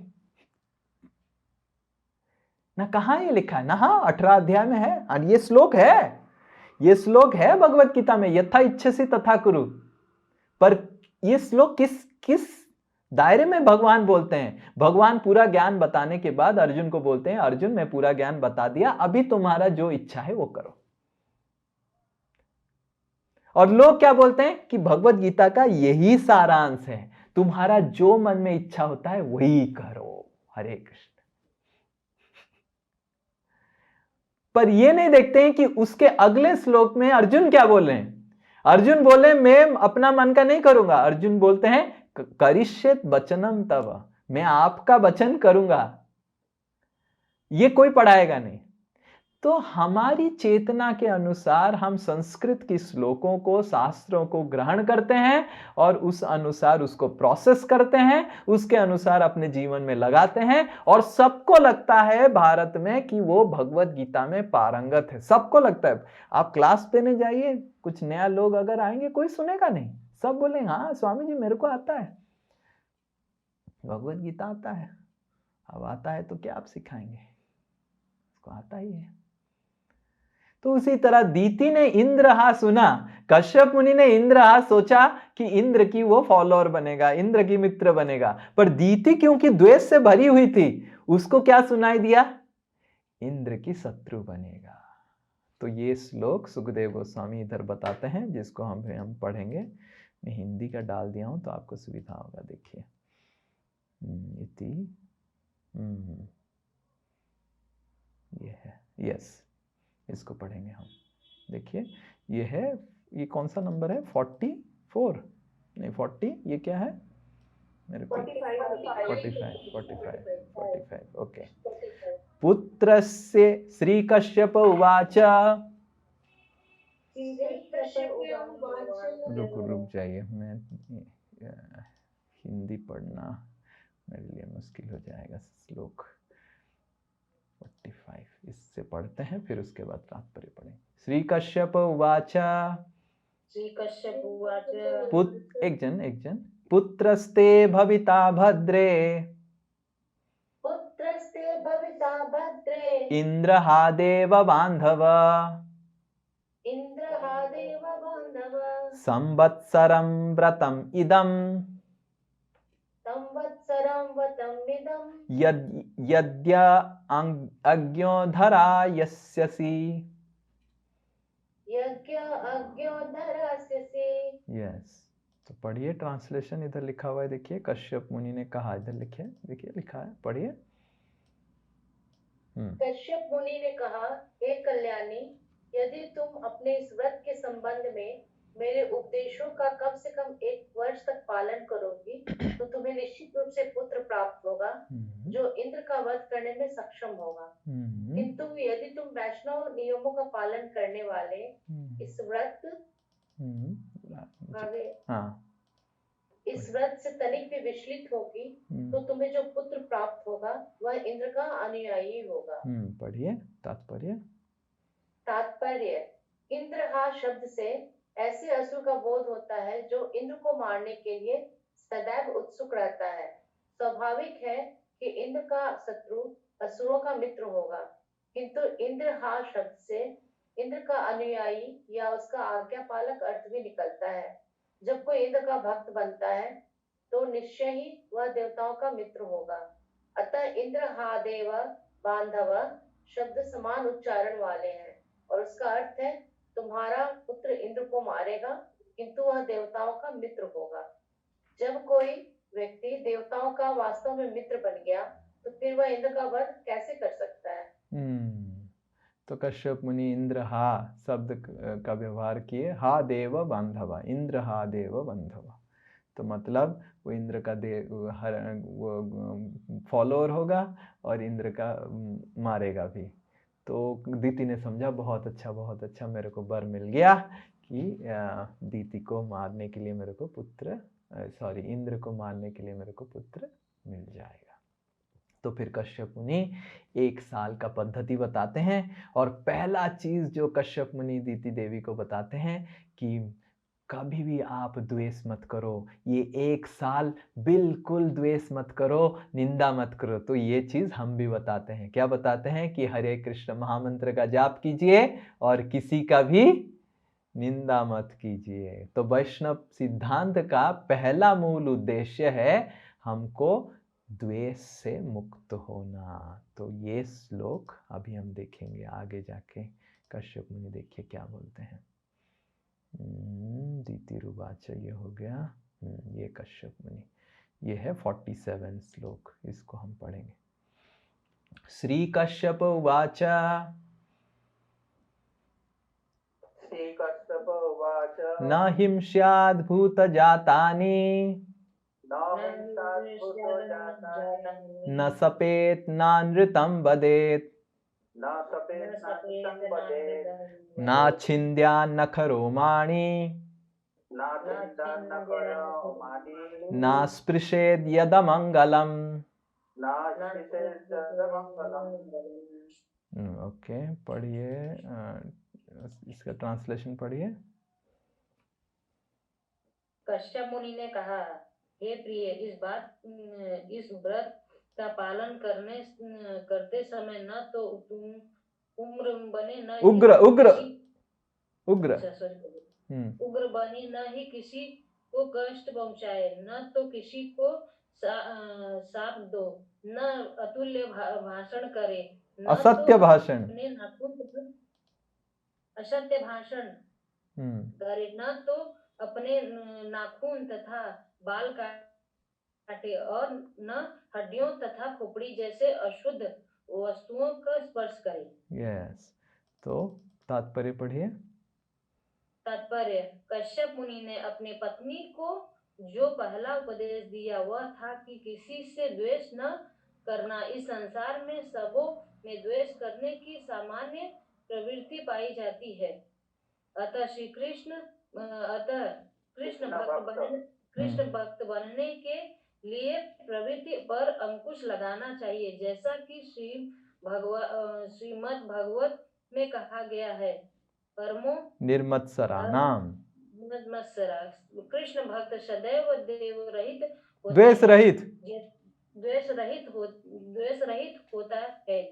ना। कहां ये लिखा है ना? हाँ 18 अध्याय में है, और ये श्लोक है भगवत गीता में, यथा इच्छसि तथा कुरु। पर ये श्लोक किस दायरे में भगवान बोलते हैं? भगवान पूरा ज्ञान बताने के बाद अर्जुन को बोलते हैं, अर्जुन मैं पूरा ज्ञान बता दिया, अभी तुम्हारा जो इच्छा है वो करो। और लोग क्या बोलते हैं कि भगवत गीता का यही सारांश है, तुम्हारा जो मन में इच्छा होता है वही करो। हरे कृष्ण। पर ये नहीं देखते हैं कि उसके अगले श्लोक में अर्जुन क्या बोल रहे हैं। अर्जुन बोले मैं अपना मन का नहीं करूंगा। अर्जुन बोलते हैं करिष्येत वचनम तव, मैं आपका वचन करूंगा, ये कोई पढ़ाएगा नहीं। तो हमारी चेतना के अनुसार हम संस्कृत की श्लोकों को, शास्त्रों को ग्रहण करते हैं और उस अनुसार उसको प्रोसेस करते हैं, उसके अनुसार अपने जीवन में लगाते हैं, और सबको लगता है भारत में कि वो भगवत गीता में पारंगत है। सबको लगता है। आप क्लास देने जाइए, कुछ नया लोग अगर आएंगे कोई सुनेगा नहीं, सब बोलेंगे हाँ स्वामी जी मेरे को आता है, भगवत गीता आता है। अब आता है तो क्या आप सिखाएंगे, उसको आता ही है। तो उसी तरह दीति ने इंद्रहा सुना, कश्यप मुनि ने इंद्रहा सोचा कि इंद्र की वो फॉलोअर बनेगा, इंद्र की मित्र बनेगा। पर दीति क्योंकि द्वेष से भरी हुई थी, उसको क्या सुनाई दिया? इंद्र की शत्रु बनेगा। तो ये श्लोक सुखदेव गोस्वामी इधर बताते हैं, जिसको हम पढ़ेंगे। मैं हिंदी का डाल दिया हूँ तो आपको सुविधा होगा। देखिए इति ये है, यस, इसको पढ़ेंगे हम। देखिए ये है, ये कौन सा नंबर है? 44 नहीं 40, ये क्या है मेरे को? 45 ओके। पुत्रस्य श्रीकश्यप उवाच, रुक जाइए, मैं हिंदी पढ़ना मेरे लिए मुश्किल हो जाएगा। श्लोक 45 इससे पढ़ते हैं, फिर उसके बाद तात्पर्य पढ़ेंगे। श्रीकश्यप उवाच, एक जन पुत्रस्ते भविता भद्रे, इंद्रहादेव बांधव, संवत्सरं व्रतम् इदं, यद्य अज्ञोधरा यस्यसि। यस, तो पढ़िए, ट्रांसलेशन इधर लिखा हुआ है। देखिए कश्यप मुनि ने कहा, इधर लिखे, देखिए लिखा है, पढ़िए। कश्यप मुनि ने कहा, हे कल्याणी, यदि तुम अपने इस व्रत के संबंध में मेरे उपदेशों का कम से कम 1 वर्ष तक पालन करोगी तो तुम्हें निश्चित रूप से पुत्र प्राप्त होगा जो इंद्र का वध करने में सक्षम होगा। किंतु यदि तुम वैष्णव नियमों का पालन करने वाले इस व्रत इस व्रत से तनिक भी विचलित होगी तो तुम्हें जो पुत्र प्राप्त होगा वह इंद्र का अनुयायी होगा। पढ़िए तात्पर्य। इंद्रहा शब्द से ऐसे असुर का बोध होता है जो इंद्र को मारने के लिए सदैव उत्सुक रहता है। स्वाभाविक है कि इंद्र का शत्रु असुरों का मित्र होगा, किंतु इंद्रहा शब्द से इंद्र का अनुयायी या उसका आज्ञा पालक अर्थ भी निकलता है। जब कोई इंद्र का भक्त बनता है तो निश्चय ही वह देवताओं का मित्र होगा। अतः इंद्रहादेव बांधव शब्द समान उच्चारण वाले हैं और उसका अर्थ है तुम्हारा पुत्र इंद्र को मारेगा किंतु वह देवताओं का मित्र होगा। जब कोई व्यक्ति देवताओं का वास्तव में मित्र बन गया तो फिर वह इंद्र का वध कैसे कर सकता है? तो कश्यप मुनि इंद्र हा शब्द का व्यवहार किए, हा देव बांधवा, इंद्र हा देव बांधवा, तो मतलब वो इंद्र का वो फॉलोअर होगा और इंद्र का मारेगा भी। तो दीति ने समझा बहुत अच्छा, मेरे को वर मिल गया कि दीति को मारने के लिए मेरे को पुत्र, इंद्र को मारने के लिए मेरे को पुत्र मिल जाएगा। तो फिर कश्यप मुनि 1 साल का पद्धति बताते हैं और पहला चीज जो कश्यप मुनि दीति देवी को बताते हैं कि कभी भी आप द्वेष मत करो, ये 1 साल बिल्कुल द्वेष मत करो, निंदा मत करो। तो ये चीज हम भी बताते हैं। क्या बताते हैं? कि हरे कृष्ण महामंत्र का जाप कीजिए और किसी का भी निंदा मत कीजिए। तो वैष्णव सिद्धांत का पहला मूल उद्देश्य है हमको द्वेष से मुक्त होना। तो ये श्लोक अभी हम देखेंगे आगे जाके। कश्यप मुनि देखिए क्या बोलते हैं। दीतिरुवाच ये हो गया, ये कश्यप मुनि, ये है 47 श्लोक, इसको हम पढ़ेंगे। श्री कश्यप उवाच, न हिंस्याद् भूत जातानि, न सपेत नानृतं वदेत्, न छिन्द्या न खरोमाणि, न स्पृशेद यदमंगलम। ओके, पढ़िए, इसका ट्रांसलेशन पढ़िए। कश्यप मुनि ने कहा, हे प्रिय, इस व्रत का पालन करते समय न तो तुम उम्र बने न उग्र बने न ही किसी को कष्ट पहुंचाए, न तो किसी को शाप दो, न अतुल्य भाषण करे, असत्य भाषण करे, न तो अपने नाखून तथा बाल काटे और न हड्डियों तथा खोपड़ी जैसे अशुद्ध वस्तुओं का स्पर्श करे। यस, तो तात्पर्य पढ़िए। तात्पर्य, कश्यप मुनि ने अपनी पत्नी को जो पहला उपदेश दिया वह था कि किसी से द्वेष न करना। इस संसार में सबों में द्वेष करने की सामान्य प्रवृत्ति पाई जाती है। अतः कृष्ण भक्त बनने के लिए प्रवृत्ति पर अंकुश लगाना चाहिए, जैसा कि श्रीमद् भागवत में कहा गया है, परमो निर्मत्सराणाम। कृष्ण भक्त सदैव द्वेष रहित होता है,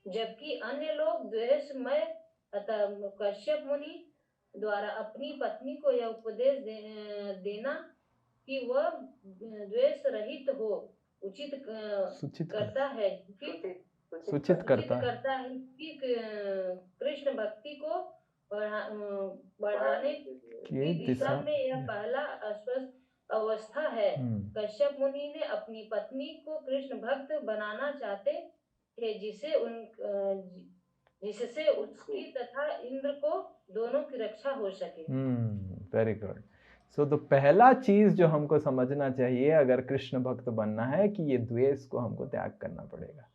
जबकि अन्य लोग द्वेषमय। अतः कश्यप मुनि द्वारा अपनी पत्नी को यह उपदेश देना कि वह द्वेष रहित हो सूचित करता है कि कृष्ण भक्ति को बढ़ाने की दिशा में यह पहला अवस्था है। कश्यप मुनि ने अपनी पत्नी को कृष्ण भक्त बनाना चाहते थे, जिससे उसकी तथा इंद्र को दोनों की रक्षा हो सके। Very good. सो तो पहला चीज जो हमको समझना चाहिए अगर कृष्ण भक्त बनना है कि ये द्वेष को हमको त्याग करना पड़ेगा,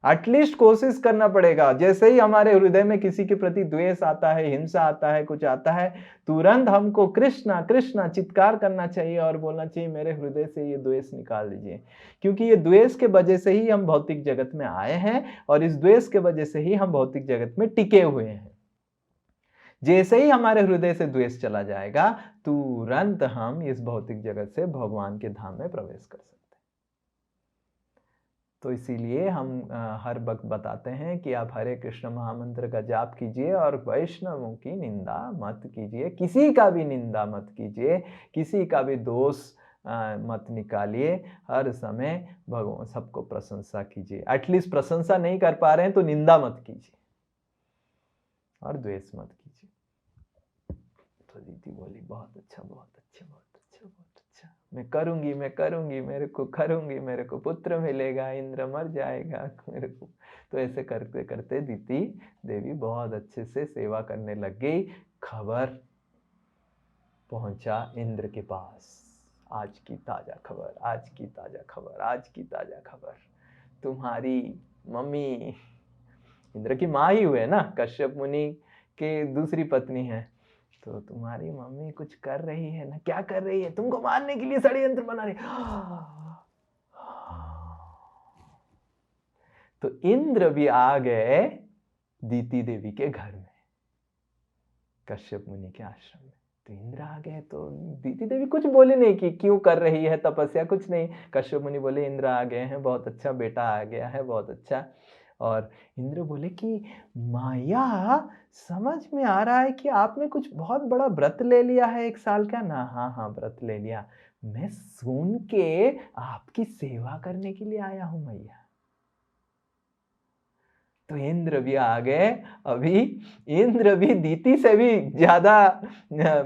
एटलीस्ट कोशिश करना पड़ेगा। जैसे ही हमारे हृदय में किसी के प्रति द्वेष आता है, हिंसा आता है, कुछ आता है, तुरंत हमको कृष्णा कृष्णा चित्कार करना चाहिए और बोलना चाहिए मेरे हृदय से ये द्वेष निकाल दीजिए, क्योंकि ये द्वेष के वजह से ही हम भौतिक जगत में आए हैं और इस द्वेष के वजह से ही हम भौतिक जगत में टिके हुए हैं। जैसे ही हमारे हृदय से द्वेष चला जाएगा, तुरंत हम इस भौतिक जगत से भगवान के धाम में प्रवेश कर सकते हैं। तो इसीलिए हम हर वक्त बताते हैं कि आप हरे कृष्ण महामंत्र का जाप कीजिए और वैष्णवों की निंदा मत कीजिए, किसी का भी निंदा मत कीजिए, किसी का भी दोष मत निकालिए। हर समय भगवान सबको प्रशंसा कीजिए। एटलीस्ट प्रशंसा नहीं कर पा रहे हैं तो निंदा मत कीजिए और द्वेष मत कीजिए। तो दीदी बोली बहुत अच्छा, बहुत अच्छा, बहुत अच्छा, बहुत अच्छा, मैं करूंगी, मेरे को करूंगी, मेरे को पुत्र मिलेगा, इंद्र मर जाएगा मेरे को। तो ऐसे करते करते दीदी देवी बहुत अच्छे से सेवा करने लग गई। खबर पहुंचा इंद्र के पास, आज की ताजा खबर, आज की ताजा खबर, आज की ताजा खबर, तुम्हारी मम्मी, इंद्र की माँ ही हुए ना, कश्यप मुनि के दूसरी पत्नी है, तो तुम्हारी मम्मी कुछ कर रही है ना। क्या कर रही है? तुमको मारने के लिए षड्यंत्र बना रही। तो इंद्र भी आ गए दीति देवी के घर में, कश्यप मुनि के आश्रम में। तो इंद्र आ गए तो दीति देवी कुछ बोले नहीं कि क्यों कर रही है तपस्या, कुछ नहीं। कश्यप मुनि बोले इंद्र आ गए हैं, बहुत अच्छा, बेटा आ गया है, बहुत अच्छा। और इंद्र बोले कि माया, समझ में आ रहा है कि आपने कुछ बहुत बड़ा व्रत ले लिया है 1 साल का ना। हाँ हाँ व्रत ले लिया, मैं सुन के आपकी सेवा करने के लिए आया हूं मैया। तो इंद्र भी आ गए। अभी इंद्र भी दीति से भी ज्यादा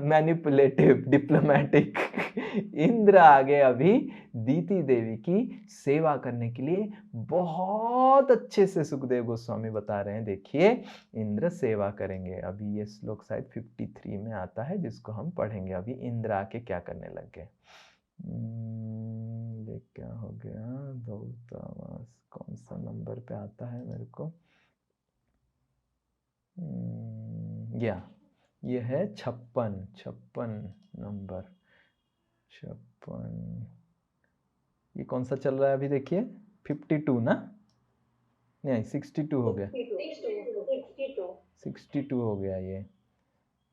मैनिपुलेटिव, डिप्लोमेटिक इंद्र आ गए अभी दीति देवी की सेवा करने के लिए। बहुत अच्छे से सुखदेव गोस्वामी बता रहे हैं, देखिए इंद्र सेवा करेंगे। अभी ये श्लोक शायद 53 में आता है, जिसको हम पढ़ेंगे। अभी इंद्र आके क्या करने लग गए, ये क्या हो गया, दौतावास कौन सा नंबर पे आता है मेरे को, ये है 56 नंबर, 56। ये कौन सा चल रहा है अभी, देखिए 52 ना, नहीं 62 हो गया, 62 हो गया ये।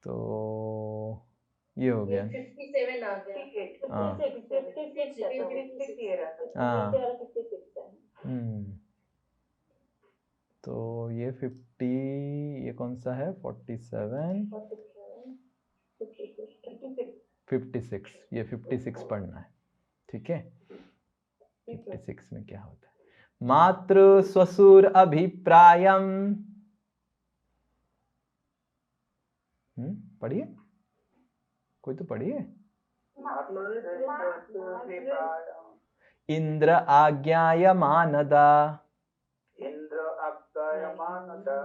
तो ये हो गया 57 आ गया। हाँ तो ये 50, ये कौन सा है 47, 56, ये 56 पढ़ना है, ठीक है। 56 में क्या होता है, मातृ स्वसुर अभिप्रायम, पढ़िए। कोई तो पढ़िए। इंद्र इंद्र आज्ञायमानदा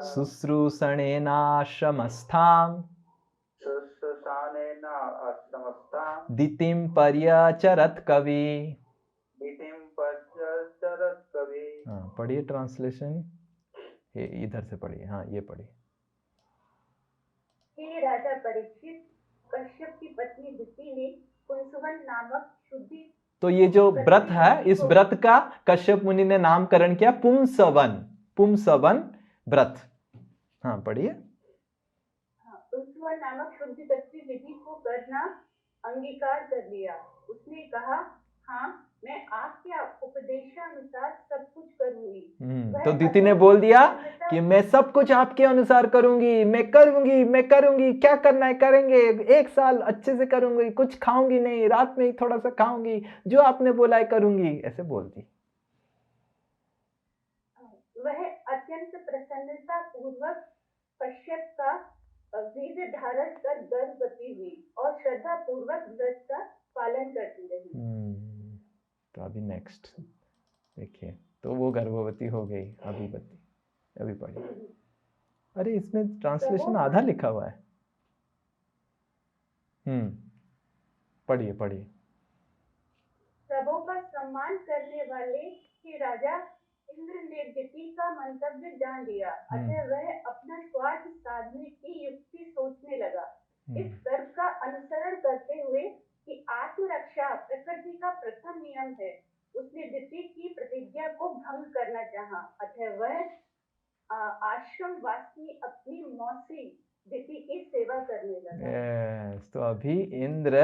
शुश्रूषणेनाश्रमस्थाम् शुश्रूषणेन आश्रमस्थाम् दितिं पर्यचरत् कवि। दितिं पर्यचरत् कवि। हाँ पढ़िए ट्रांसलेशन, इधर से पढ़िए। हाँ ये पढ़िए। हे राजा परीक्षित, कश्यप की पत्नी दिति ने पुंसवन नामक शुद्धि। तो ये जो व्रत है, इस व्रत का कश्यप मुनि ने नामकरण किया पुंसवन, पुंसवन व्रत। हाँ पढ़िए। पुंसवन नामक शुद्धि विधि को करना अंगीकार कर लिया। उसने कहा, हाँ मैं आपके उपदेशानुसार सब कुछ करूंगी। तो दिति ने बोल दिया कि मैं सब कुछ आपके अनुसार करूंगी, मैं करूंगी, क्या करना है करेंगे, 1 साल अच्छे से करूंगी, कुछ खाऊंगी नहीं, रात में ही थोड़ा सा खाऊंगी, जो आपने बोला है करूंगी, ऐसे बोल दी। वह अत्यंत प्रसन्नता पूर्वक कश्यप का वीर्य धारण कर गर्भवती हुई और श्रद्धा पूर्वक व्रत का पालन करती रही। तो अभी नेक्स्ट देखिए, तो वो गर्भवती हो गई, अभी पढ़िए। अरे इसमें ट्रांसलेशन आधा लिखा हुआ है। पढ़िए। सबों का सम्मान करने वाले कि राजा इंद्र ने दिति का मंतव्य जान लिया, अतः वह अपना स्वार्थ साधने की युक्ति सोचने लगा। इस तर्क का अनुसरण करते हुए कि आत्मरक्षा प्रकृति का प्रथम नियम है, उसने दिति की प्रतिज्ञा को भंग करना चाहा, अतः वह आश्रम वासी अपनी मौसी दिति की सेवा करने लगा। तो अभी इंद्र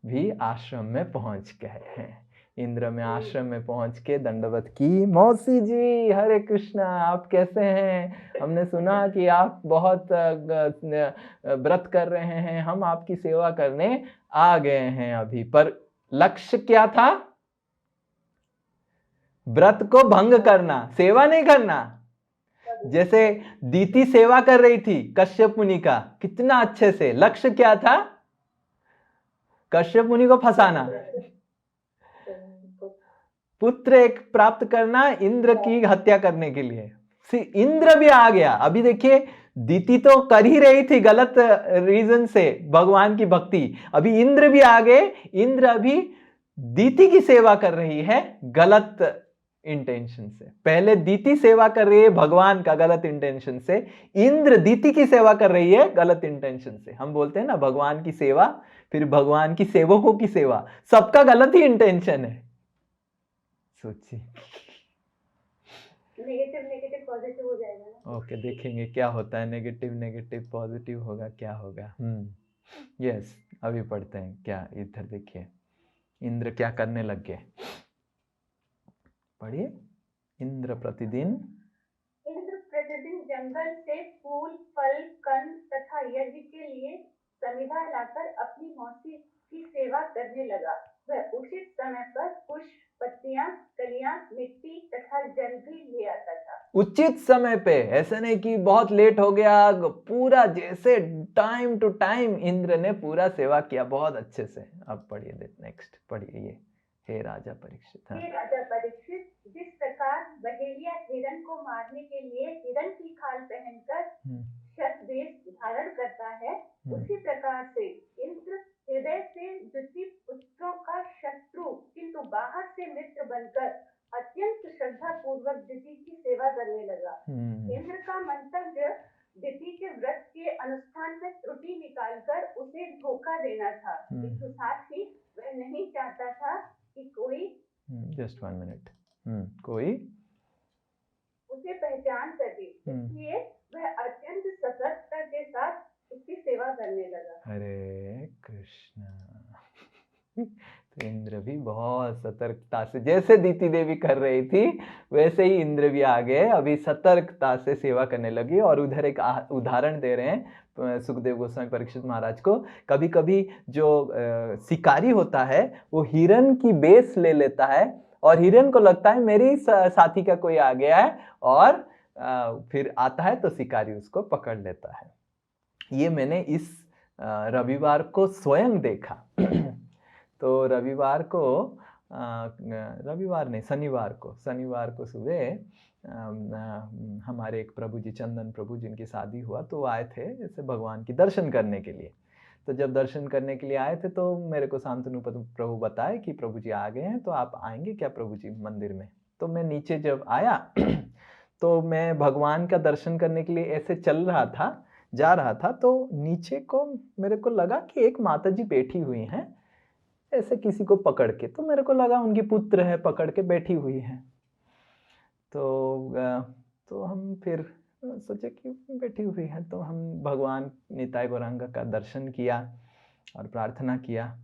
भी आश्रम में पहुंच गए हैं। इंद्र में आश्रम में पहुंच के दंडवत की, मौसी जी हरे कृष्णा, आप कैसे हैं? हमने सुना कि आप बहुत व्रत कर रहे हैं, हम आपकी सेवा करने आ गए हैं अभी। पर लक्ष्य क्या था? व्रत को भंग करना, सेवा नहीं करना। जैसे दिति सेवा कर रही थी कश्यप मुनि का, कितना अच्छे से। लक्ष्य क्या था? कश्यप मुनि को फंसाना, पुत्र एक प्राप्त करना, इंद्र की हत्या करने के लिए। इंद्र भी आ गया। अभी देखिए, दिति तो कर ही रही थी गलत रीजन से भगवान की भक्ति, अभी इंद्र भी आ गए। इंद्र अभी दिति की सेवा कर रही है गलत इंटेंशन से। पहले दिति सेवा कर रही है भगवान का गलत इंटेंशन से, इंद्र दिति की सेवा कर रही है गलत इंटेंशन से। हम बोलते हैं ना, भगवान की सेवा, फिर भगवान की सेवकों की सेवा, सबका गलत ही इंटेंशन है। सोचिए, नेगेटिव पॉजिटिव हो जाएगा ना। ओके, देखेंगे क्या होता है। नेगेटिव पॉजिटिव होगा, क्या होगा। यस, अभी पढ़ते हैं क्या। इधर देखिए, इंद्र क्या करने लग गए, पढ़िए। इंद्र प्रतिदिन जंगल से फूल, फल, कंद तथा यज्ञ के लिए समिधा लाकर अपनी मौसी की सेवा करने लगा। वह उचित समय पर पुष्प, पत्तियां, कलियां, मिट्टी तथा जल भी ले आता था। उचित समय पे, ऐसा नहीं कि बहुत लेट हो गया, पूरा जैसे टाइम टू टाइम इंद्र ने पूरा सेवा किया बहुत अच्छे से। अब पढ़िए, नेक्स्ट पढ़िए ये। हे राजा परीक्षित। हे राजा परीक्षित, जिस प्रकार बहेलिया हिरण को मारने के लिए हिरण की खाल पहनकर शतवेश धारण करता है, उसी प्रकार से इंद्र हृदय से द्वितीय पुत्रों का शत्रु किंतु बाहर से मित्र बनकर अत्यंत श्रद्धा पूर्वक दिति की सेवा करने लगा। इंद्र का मंतव्य दिति के व्रत के अनुष्ठान में त्रुटि निकालकर उसे धोखा देना था, किंतु साथ ही वह नहीं चाहता था कि कोई जस्ट 1 मिनट कोई उसे पहचान सके, इसलिए वह अत्यंत सतर्कता के साथ उसकी सेवा करने लगा। हरे कृष्णा। तो इंद्र भी बहुत सतर्कता से, जैसे दिति देवी कर रही थी वैसे ही इंद्र भी आ गए, अभी सतर्कता से सेवा करने लगी। और उधर एक उदाहरण दे रहे हैं सुखदेव गोस्वामी परीक्षित महाराज को। कभी कभी जो शिकारी होता है वो हिरण की बेस ले लेता है और हिरण को लगता है मेरी साथी का कोई आ गया है, और फिर आता है तो शिकारी उसको पकड़ लेता है। ये मैंने इस रविवार को स्वयं देखा। तो शनिवार को सुबह हमारे एक प्रभु जी, चंदन प्रभु, जिनकी शादी हुआ, तो आए थे जैसे भगवान की दर्शन करने के लिए। तो जब दर्शन करने के लिए आए थे तो मेरे को शांतनु प्रभु बताए कि प्रभु जी आ गए हैं, तो आप आएंगे क्या प्रभु जी मंदिर में। तो मैं नीचे जब आया तो मैं भगवान का दर्शन करने के लिए ऐसे चल रहा था, जा रहा था, तो नीचे को मेरे को लगा कि एक माता जी बैठी हुई हैं ऐसे किसी को पकड़ के। तो मेरे को लगा उनकी पुत्र है, पकड़ के बैठी हुई है। तो हम फिर सोचे कि बैठी हुई है, तो हम भगवान निताई गौरांग का दर्शन किया और प्रार्थना किया।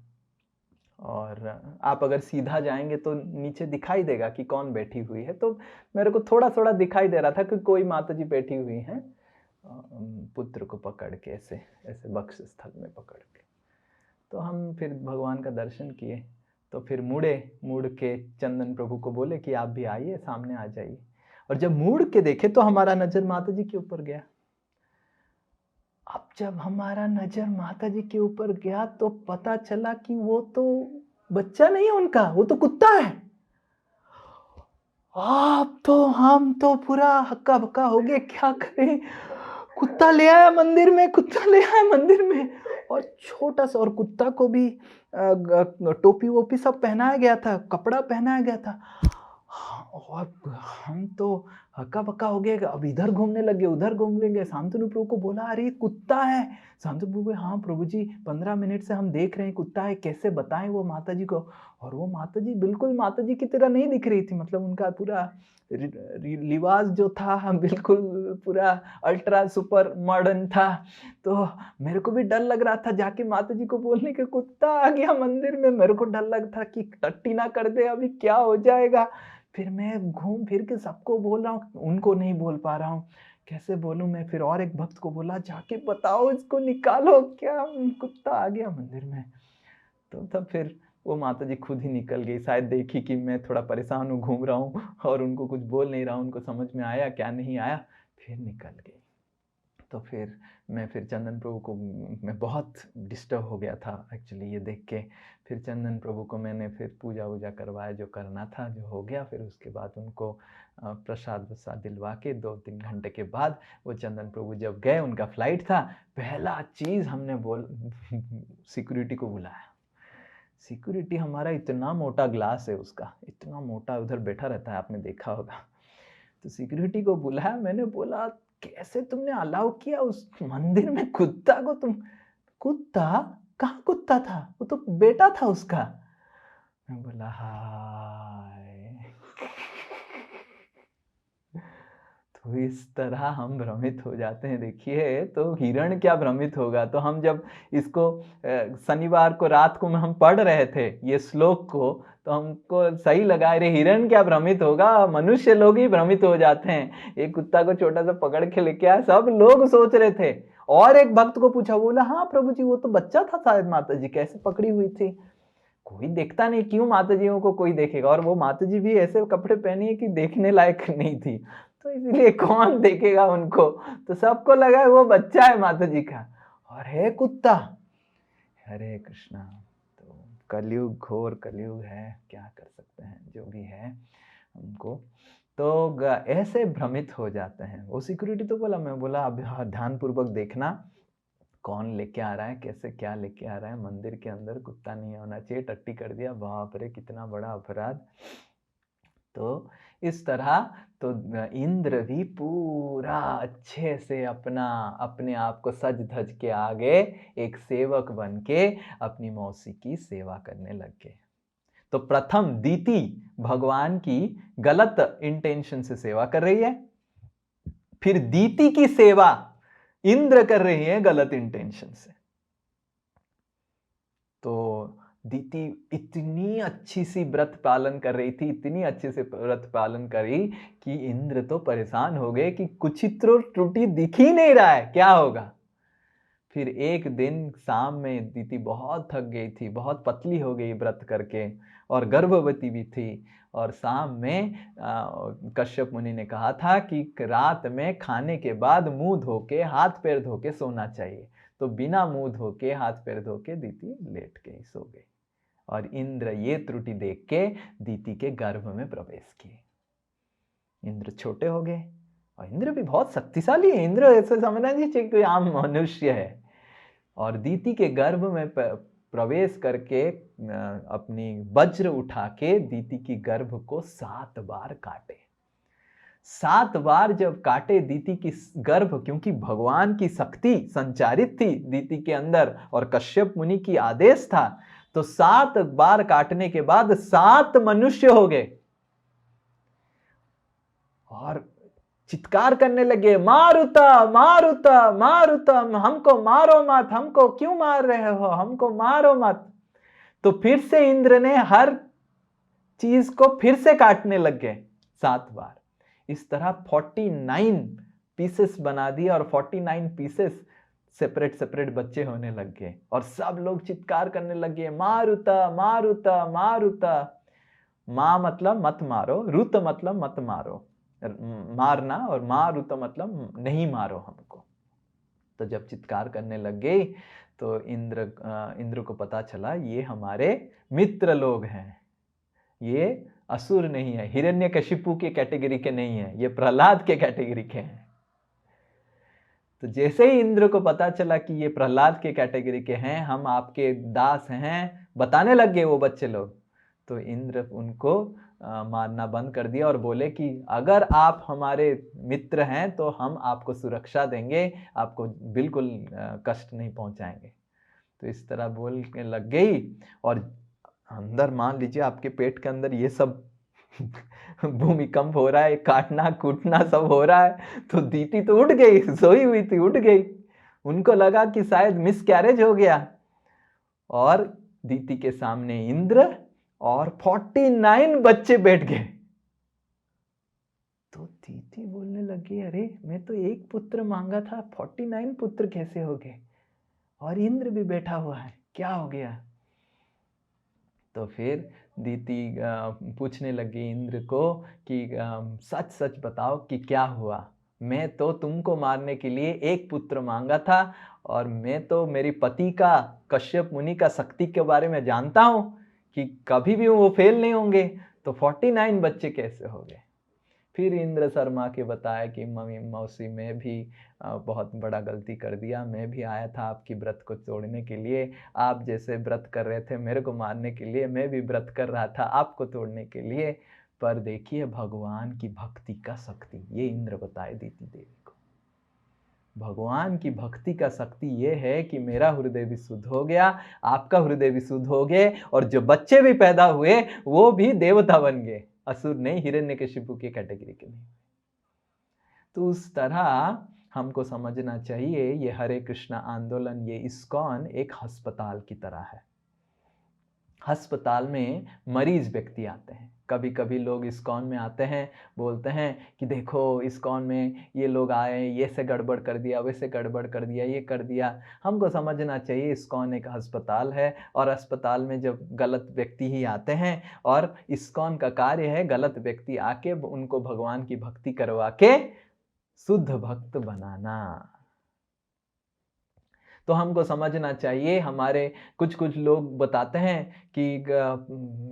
और आप अगर सीधा जाएंगे तो नीचे दिखाई देगा कि कौन बैठी हुई है। तो मेरे को थोड़ा थोड़ा दिखाई दे रहा था कि कोई माता जी बैठी हुई हैं पुत्र को पकड़ के, ऐसे ऐसे बक्स स्थल में पकड़ के। तो हम फिर भगवान का दर्शन किए। तो फिर मुड़ के चंदन प्रभु को बोले कि आप भी आइए, सामने आ जाइए। और जब मुड़ के देखे तो हमारा नजर माता जी के ऊपर गया। अब जब हमारा नजर माता जी के ऊपर गया तो पता चला कि वो तो बच्चा नहीं है उनका, वो तो कुत्ता है। अब तो हम तो पूरा हक्का बक्का हो गए, क्या करें। कुत्ता ले आया मंदिर में, और छोटा सा, और कुत्ता को भी टोपी वोपी सब पहनाया गया था, कपड़ा पहनाया गया था। और हम तो हक्का बक्का हो गए। अब इधर घूमने लगे, उधर घूमने लगे। शांतनु प्रभु को बोला, अरे कुत्ता है। शांतनु प्रभु, हाँ प्रभु जी 15 मिनट से हम देख रहे हैं कुत्ता है, कैसे बताएं वो माता जी को। और वो माता जी बिल्कुल माता जी की तरह नहीं दिख रही थी, मतलब उनका पूरा लिबास जो था बिल्कुल पूरा अल्ट्रा सुपर मॉडर्न था। तो मेरे को भी डर लग रहा था जाके माता जी को बोलने के, कुत्ता आ गया मंदिर में। मेरे को डर लग था कि टट्टी ना कर दे, अभी क्या हो जाएगा। फिर मैं घूम फिर के सबको बोल रहा हूँ, उनको नहीं बोल पा रहा हूँ, कैसे बोलूँ मैं। फिर और एक भक्त को बोला, जाके बताओ इसको, निकालो, क्या कुत्ता आ गया मंदिर में। तो तब फिर वो माता जी खुद ही निकल गई। शायद देखी कि मैं थोड़ा परेशान हूँ, घूम रहा हूँ और उनको कुछ बोल नहीं रहा हूँ, उनको समझ में आया क्या नहीं आया, फिर निकल गई। तो फिर मैं चंदन प्रभु को, मैं बहुत डिस्टर्ब हो गया था एक्चुअली ये देख के। फिर चंदन प्रभु को मैंने फिर पूजा वूजा करवाया, जो करना था, जो हो गया। फिर उसके बाद उनको प्रसाद वसाद दिलवा के 2-3 घंटे के बाद वो चंदन प्रभु जब गए, उनका फ्लाइट था, पहला चीज़ हमने सिक्योरिटी को बुलाया। सिक्योरिटी हमारा इतना मोटा ग्लास है उसका, इतना मोटा, उधर बैठा रहता है, आपने देखा होगा। तो सिक्योरिटी को बुलाया, मैंने बोला कैसे तुमने अलाउ किया उस मंदिर में कुत्ता को। तुम कुत्ता कहाँ, कुत्ता था वो तो बेटा था उसका। मैं बोला हाय। तो इस तरह हम भ्रमित हो जाते हैं। देखिए तो हिरण क्या भ्रमित होगा। तो हम जब इसको शनिवार को रात को हम पढ़ रहे थे ये श्लोक को, तो हमको सही लगा, अरे हिरण क्या भ्रमित होगा, मनुष्य लोग ही भ्रमित हो जाते हैं। एक कुत्ता को छोटा सा पकड़ के लेके आया, सब लोग सोच रहे थे। और एक भक्त को पूछा, बोला हाँ प्रभु जी वो तो बच्चा था शायद, माता जी कैसे पकड़ी हुई थी। कोई देखता नहीं, क्यों माता जियों को कोई देखेगा। और वो माता जी भी ऐसे कपड़े पहनी है कि देखने लायक नहीं थी, तो इसलिए कौन देखेगा उनको। तो सबको लगा वो बच्चा है माता जी का, और है कुत्ता। हरे कृष्णा। तो कलयुग, घोर कलयुग है, क्या कर सकते हैं, जो भी है हमको। तो ऐसे भ्रमित हो जाते हैं। वो सिक्योरिटी तो बोला, मैं बोला अब ध्यान पूर्वक देखना कौन लेके आ रहा है, कैसे क्या लेके आ रहा है। मंदिर के अंदर कुत्ता नहीं होना चाहिए। टट्टी कर दिया, बाप रे कितना बड़ा अपराध। तो इस तरह तो इंद्र भी पूरा अच्छे से अपने आप को सज धज के आगे एक सेवक बन के अपनी मौसी की सेवा करने लग गए। तो प्रथम दीति भगवान की गलत इंटेंशन से सेवा कर रही है, फिर दीति की सेवा इंद्र कर रही है गलत इंटेंशन से। तो दीति इतनी अच्छी सी व्रत पालन कर रही थी, इतनी अच्छे से व्रत पालन करी कि इंद्र तो परेशान हो गए कि कुछ त्रुटि दिख ही नहीं रहा है, क्या होगा। फिर एक दिन शाम में दीति बहुत थक गई थी, बहुत पतली हो गई व्रत करके, और गर्भवती भी थी। और शाम में कश्यप मुनि ने कहा था कि रात में खाने के बाद मुंह धो के, हाथ पैर धो के सोना चाहिए। तो बिना मुंह धो के, हाथ पैर धो के दीति लेट गई, सो गई। और इंद्र ये त्रुटि देख के दीति के गर्भ में प्रवेश किए। इंद्र छोटे हो गए, और इंद्र भी बहुत शक्तिशाली है। इंद्र ऐसे समझना नहीं चाहिए कोई आम मनुष्य है। और दीति के गर्भ में प्रवेश करके अपनी वज्र उठा के दीति की गर्भ को 7 बार काटे। 7 बार जब काटे दीति की गर्भ, क्योंकि भगवान की शक्ति संचारित थी दीति के अंदर और कश्यप मुनि की आदेश था, तो 7 बार काटने के बाद 7 मनुष्य हो गए और चित्कार करने लगे, मारुता मारुता मारुता, हमको मारो मत, हमको क्यों मार रहे हो, हमको मारो मत। तो फिर से इंद्र ने हर चीज को फिर से काटने लग गए 7 बार। इस तरह 49 पीसेस बना दिए और 49 पीसेस सेपरेट सेपरेट बच्चे होने लग गए और सब लोग चित्कार करने लगे, मारुता मारुता मारुता। मां मतलब मत मारो, रुत मतलब मत मारो, मारना, और मारुत मतलब नहीं मारो हमको। तो जब चित्कार करने लग गई तो इंद्र को पता चला ये हमारे मित्र लोग हैं, ये असुर नहीं है, हिरण्यकशिपु के कैटेगरी के नहीं है, ये प्रहलाद के कैटेगरी के हैं। तो जैसे ही इंद्र को पता चला कि ये प्रहलाद के कैटेगरी के हैं, हम आपके दास हैं, बताने लग गए वो बच्चे लोग, तो इंद्र उनको मारना बंद कर दिया और बोले कि अगर आप हमारे मित्र हैं तो हम आपको सुरक्षा देंगे, आपको बिल्कुल कष्ट नहीं पहुंचाएंगे। तो इस तरह बोलने लग गई और अंदर मान लीजिए आपके पेट के अंदर ये सब भूमिकंप हो रहा है, काटना कूटना सब हो रहा है। तो दीति तो उठ गई, सोई हुई थी, उठ गई। उनको लगा कि शायद मिसकैरेज हो गया, और दीति के सामने इंद्र और 49 बच्चे बैठ गए। तो दीति बोलने लगी, अरे मैं तो एक पुत्र मांगा था, 49 पुत्र कैसे हो गए, और इंद्र भी बैठा हुआ है, क्या हो गया। तो फिर दीति पूछने लगी इंद्र को कि सच सच बताओ कि क्या हुआ। मैं तो तुमको मारने के लिए एक पुत्र मांगा था, और मैं तो मेरी पति का, कश्यप मुनि का शक्ति के बारे में जानता हूं कि कभी भी वो फेल नहीं होंगे, तो 49 बच्चे कैसे हो गए। फिर इंद्र शर्मा के बताया कि मम्मी मौसी मैं भी बहुत बड़ा गलती कर दिया, मैं भी आया था आपकी व्रत को तोड़ने के लिए, आप जैसे व्रत कर रहे थे मेरे को मारने के लिए, मैं भी व्रत कर रहा था आपको तोड़ने के लिए। पर देखिए भगवान की भक्ति का शक्ति, ये इंद्र बताए दीति देवी को। भगवान की भक्ति का शक्ति ये है कि मेरा हृदय भी शुद्ध हो गया, आपका हृदय भी शुद्ध हो गए, और जो बच्चे भी पैदा हुए वो भी देवता बन गए, असुर नहीं, हिरण्यकशिपु की कैटेगरी के नहीं। तो उस तरह हमको समझना चाहिए ये हरे कृष्णा आंदोलन, ये इस्कॉन एक अस्पताल की तरह है। अस्पताल में मरीज व्यक्ति आते हैं, कभी कभी लोग इस्कॉन में आते हैं, बोलते हैं कि देखो इस्कॉन में ये लोग आए, ये से गड़बड़ कर दिया, वैसे गड़बड़ कर दिया, ये कर दिया। हमको समझना चाहिए इस्कॉन एक अस्पताल है, और अस्पताल में जब गलत व्यक्ति ही आते हैं, और इस्कॉन का कार्य है गलत व्यक्ति आके उनको भगवान की भक्ति करवा के शुद्ध भक्त बनाना। तो हमको समझना चाहिए, हमारे कुछ लोग बताते हैं कि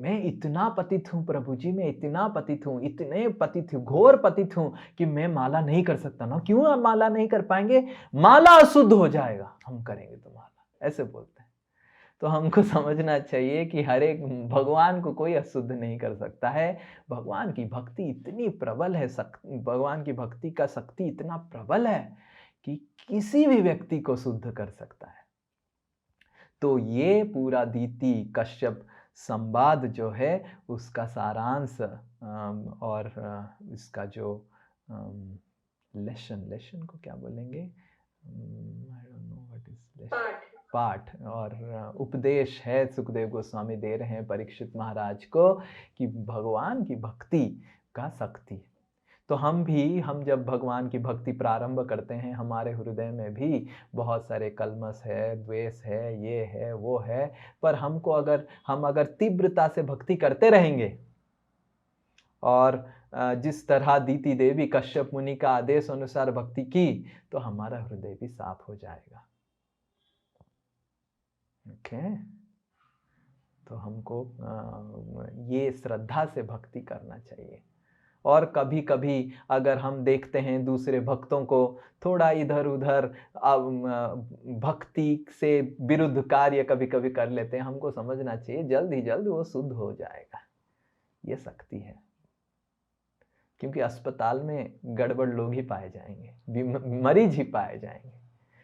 मैं इतना पतित हूँ प्रभु जी, मैं इतना पतित हूँ, इतने पतित हूँ, घोर पतित हूँ कि मैं माला नहीं कर सकता ना। क्यों आप माला नहीं कर पाएंगे? माला अशुद्ध हो जाएगा, हम करेंगे तो माला, ऐसे बोलते हैं। तो हमको समझना चाहिए कि हर एक भगवान को कोई अशुद्ध नहीं कर सकता है। भगवान की भक्ति इतनी प्रबल है, भगवान की भक्ति का शक्ति इतना प्रबल है कि किसी भी व्यक्ति को शुद्ध कर सकता है। तो ये पूरा दीति कश्यप संवाद जो है उसका सारांश और इसका जो लेसन को क्या बोलेंगे, I don't know what is lesson, पाठ और उपदेश है सुखदेव गोस्वामी दे रहे हैं परीक्षित महाराज को कि भगवान की भक्ति का शक्ति। तो हम जब भगवान की भक्ति प्रारंभ करते हैं, हमारे हृदय में भी बहुत सारे कलमश है, द्वेष है, ये है वो है, पर हम अगर तीव्रता से भक्ति करते रहेंगे और जिस तरह दीति देवी कश्यप मुनि का आदेश अनुसार भक्ति की, तो हमारा हृदय भी साफ हो जाएगा। ओके, तो हमको ये श्रद्धा से भक्ति करना चाहिए। और कभी कभी अगर हम देखते हैं दूसरे भक्तों को थोड़ा इधर उधर भक्ति से विरुद्ध कार्य कभी कभी कर लेते हैं, हमको समझना चाहिए जल्द ही जल्द वो शुद्ध हो जाएगा। ये शक्ति है, क्योंकि अस्पताल में गड़बड़ लोग ही पाए जाएंगे, मरीज ही पाए जाएंगे।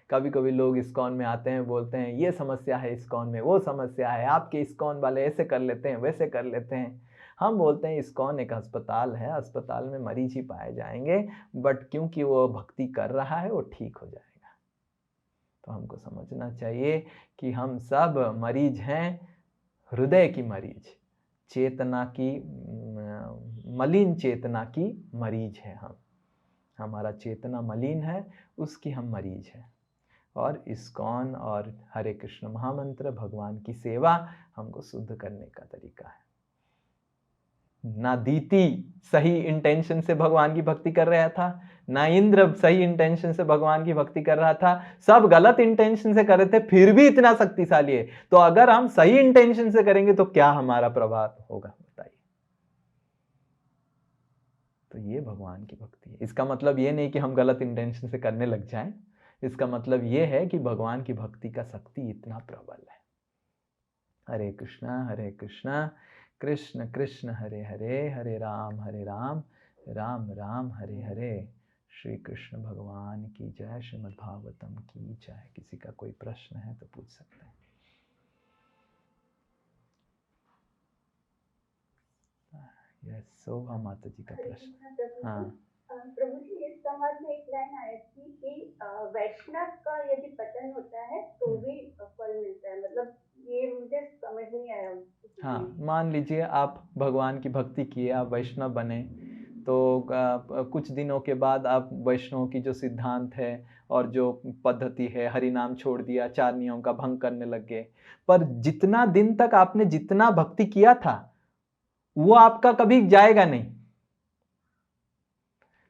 कभी कभी लोग इस्कॉन में आते हैं, बोलते हैं ये समस्या है इस्कॉन में, वो समस्या है, आपके इस्कॉन वाले ऐसे कर लेते हैं, वैसे कर लेते हैं। हम बोलते हैं इस्कॉन एक अस्पताल है, अस्पताल में मरीज ही पाए जाएंगे, बट क्योंकि वो भक्ति कर रहा है वो ठीक हो जाएगा। तो हमको समझना चाहिए कि हम सब मरीज हैं, हृदय की मरीज, चेतना की मलिन चेतना की मरीज है हम। हमारा चेतना मलिन है, उसकी हम मरीज हैं। और इस्कॉन और हरे कृष्ण महामंत्र, भगवान की सेवा हमको शुद्ध करने का तरीका है। ना दीति सही इंटेंशन से भगवान की भक्ति कर रहा था, ना इंद्र सही इंटेंशन से भगवान की भक्ति कर रहा था, सब गलत इंटेंशन से कर रहे थे, फिर भी इतना शक्तिशाली है। तो अगर हम सही इंटेंशन से करेंगे तो क्या हमारा प्रभाव होगा, बताइए। तो ये भगवान की भक्ति है। इसका मतलब ये नहीं कि हम गलत इंटेंशन से करने लग जाएं, इसका मतलब ये है कि भगवान की भक्ति का शक्ति इतना प्रबल है। हरे कृष्णा कृष्ण कृष्ण हरे हरे, हरे राम राम राम हरे हरे। श्री कृष्ण भगवान की जय, श्रीमद् भागवतम की जय। किसी का कोई प्रश्न है तो पूछ सकते हैं। यस, शोभा माता जी का प्रश्न। हाँ प्रभु जी, इस संवाद में एक लाइन आई थी कि वैष्णव का यदि पतन होता है तो भी फल मिलता है, मतलब ये मुझे समझ नहीं आया। हाँ, मान लीजिए आप भगवान की भक्ति किए, आप वैष्णव बने, तो कुछ दिनों के बाद आप वैष्णव की जो सिद्धांत है और जो पद्धति है, हरि नाम छोड़ दिया, 4 नियमों का भंग करने लग गए। पर जितना दिन तक आपने जितना भक्ति किया था वो आपका कभी जाएगा नहीं।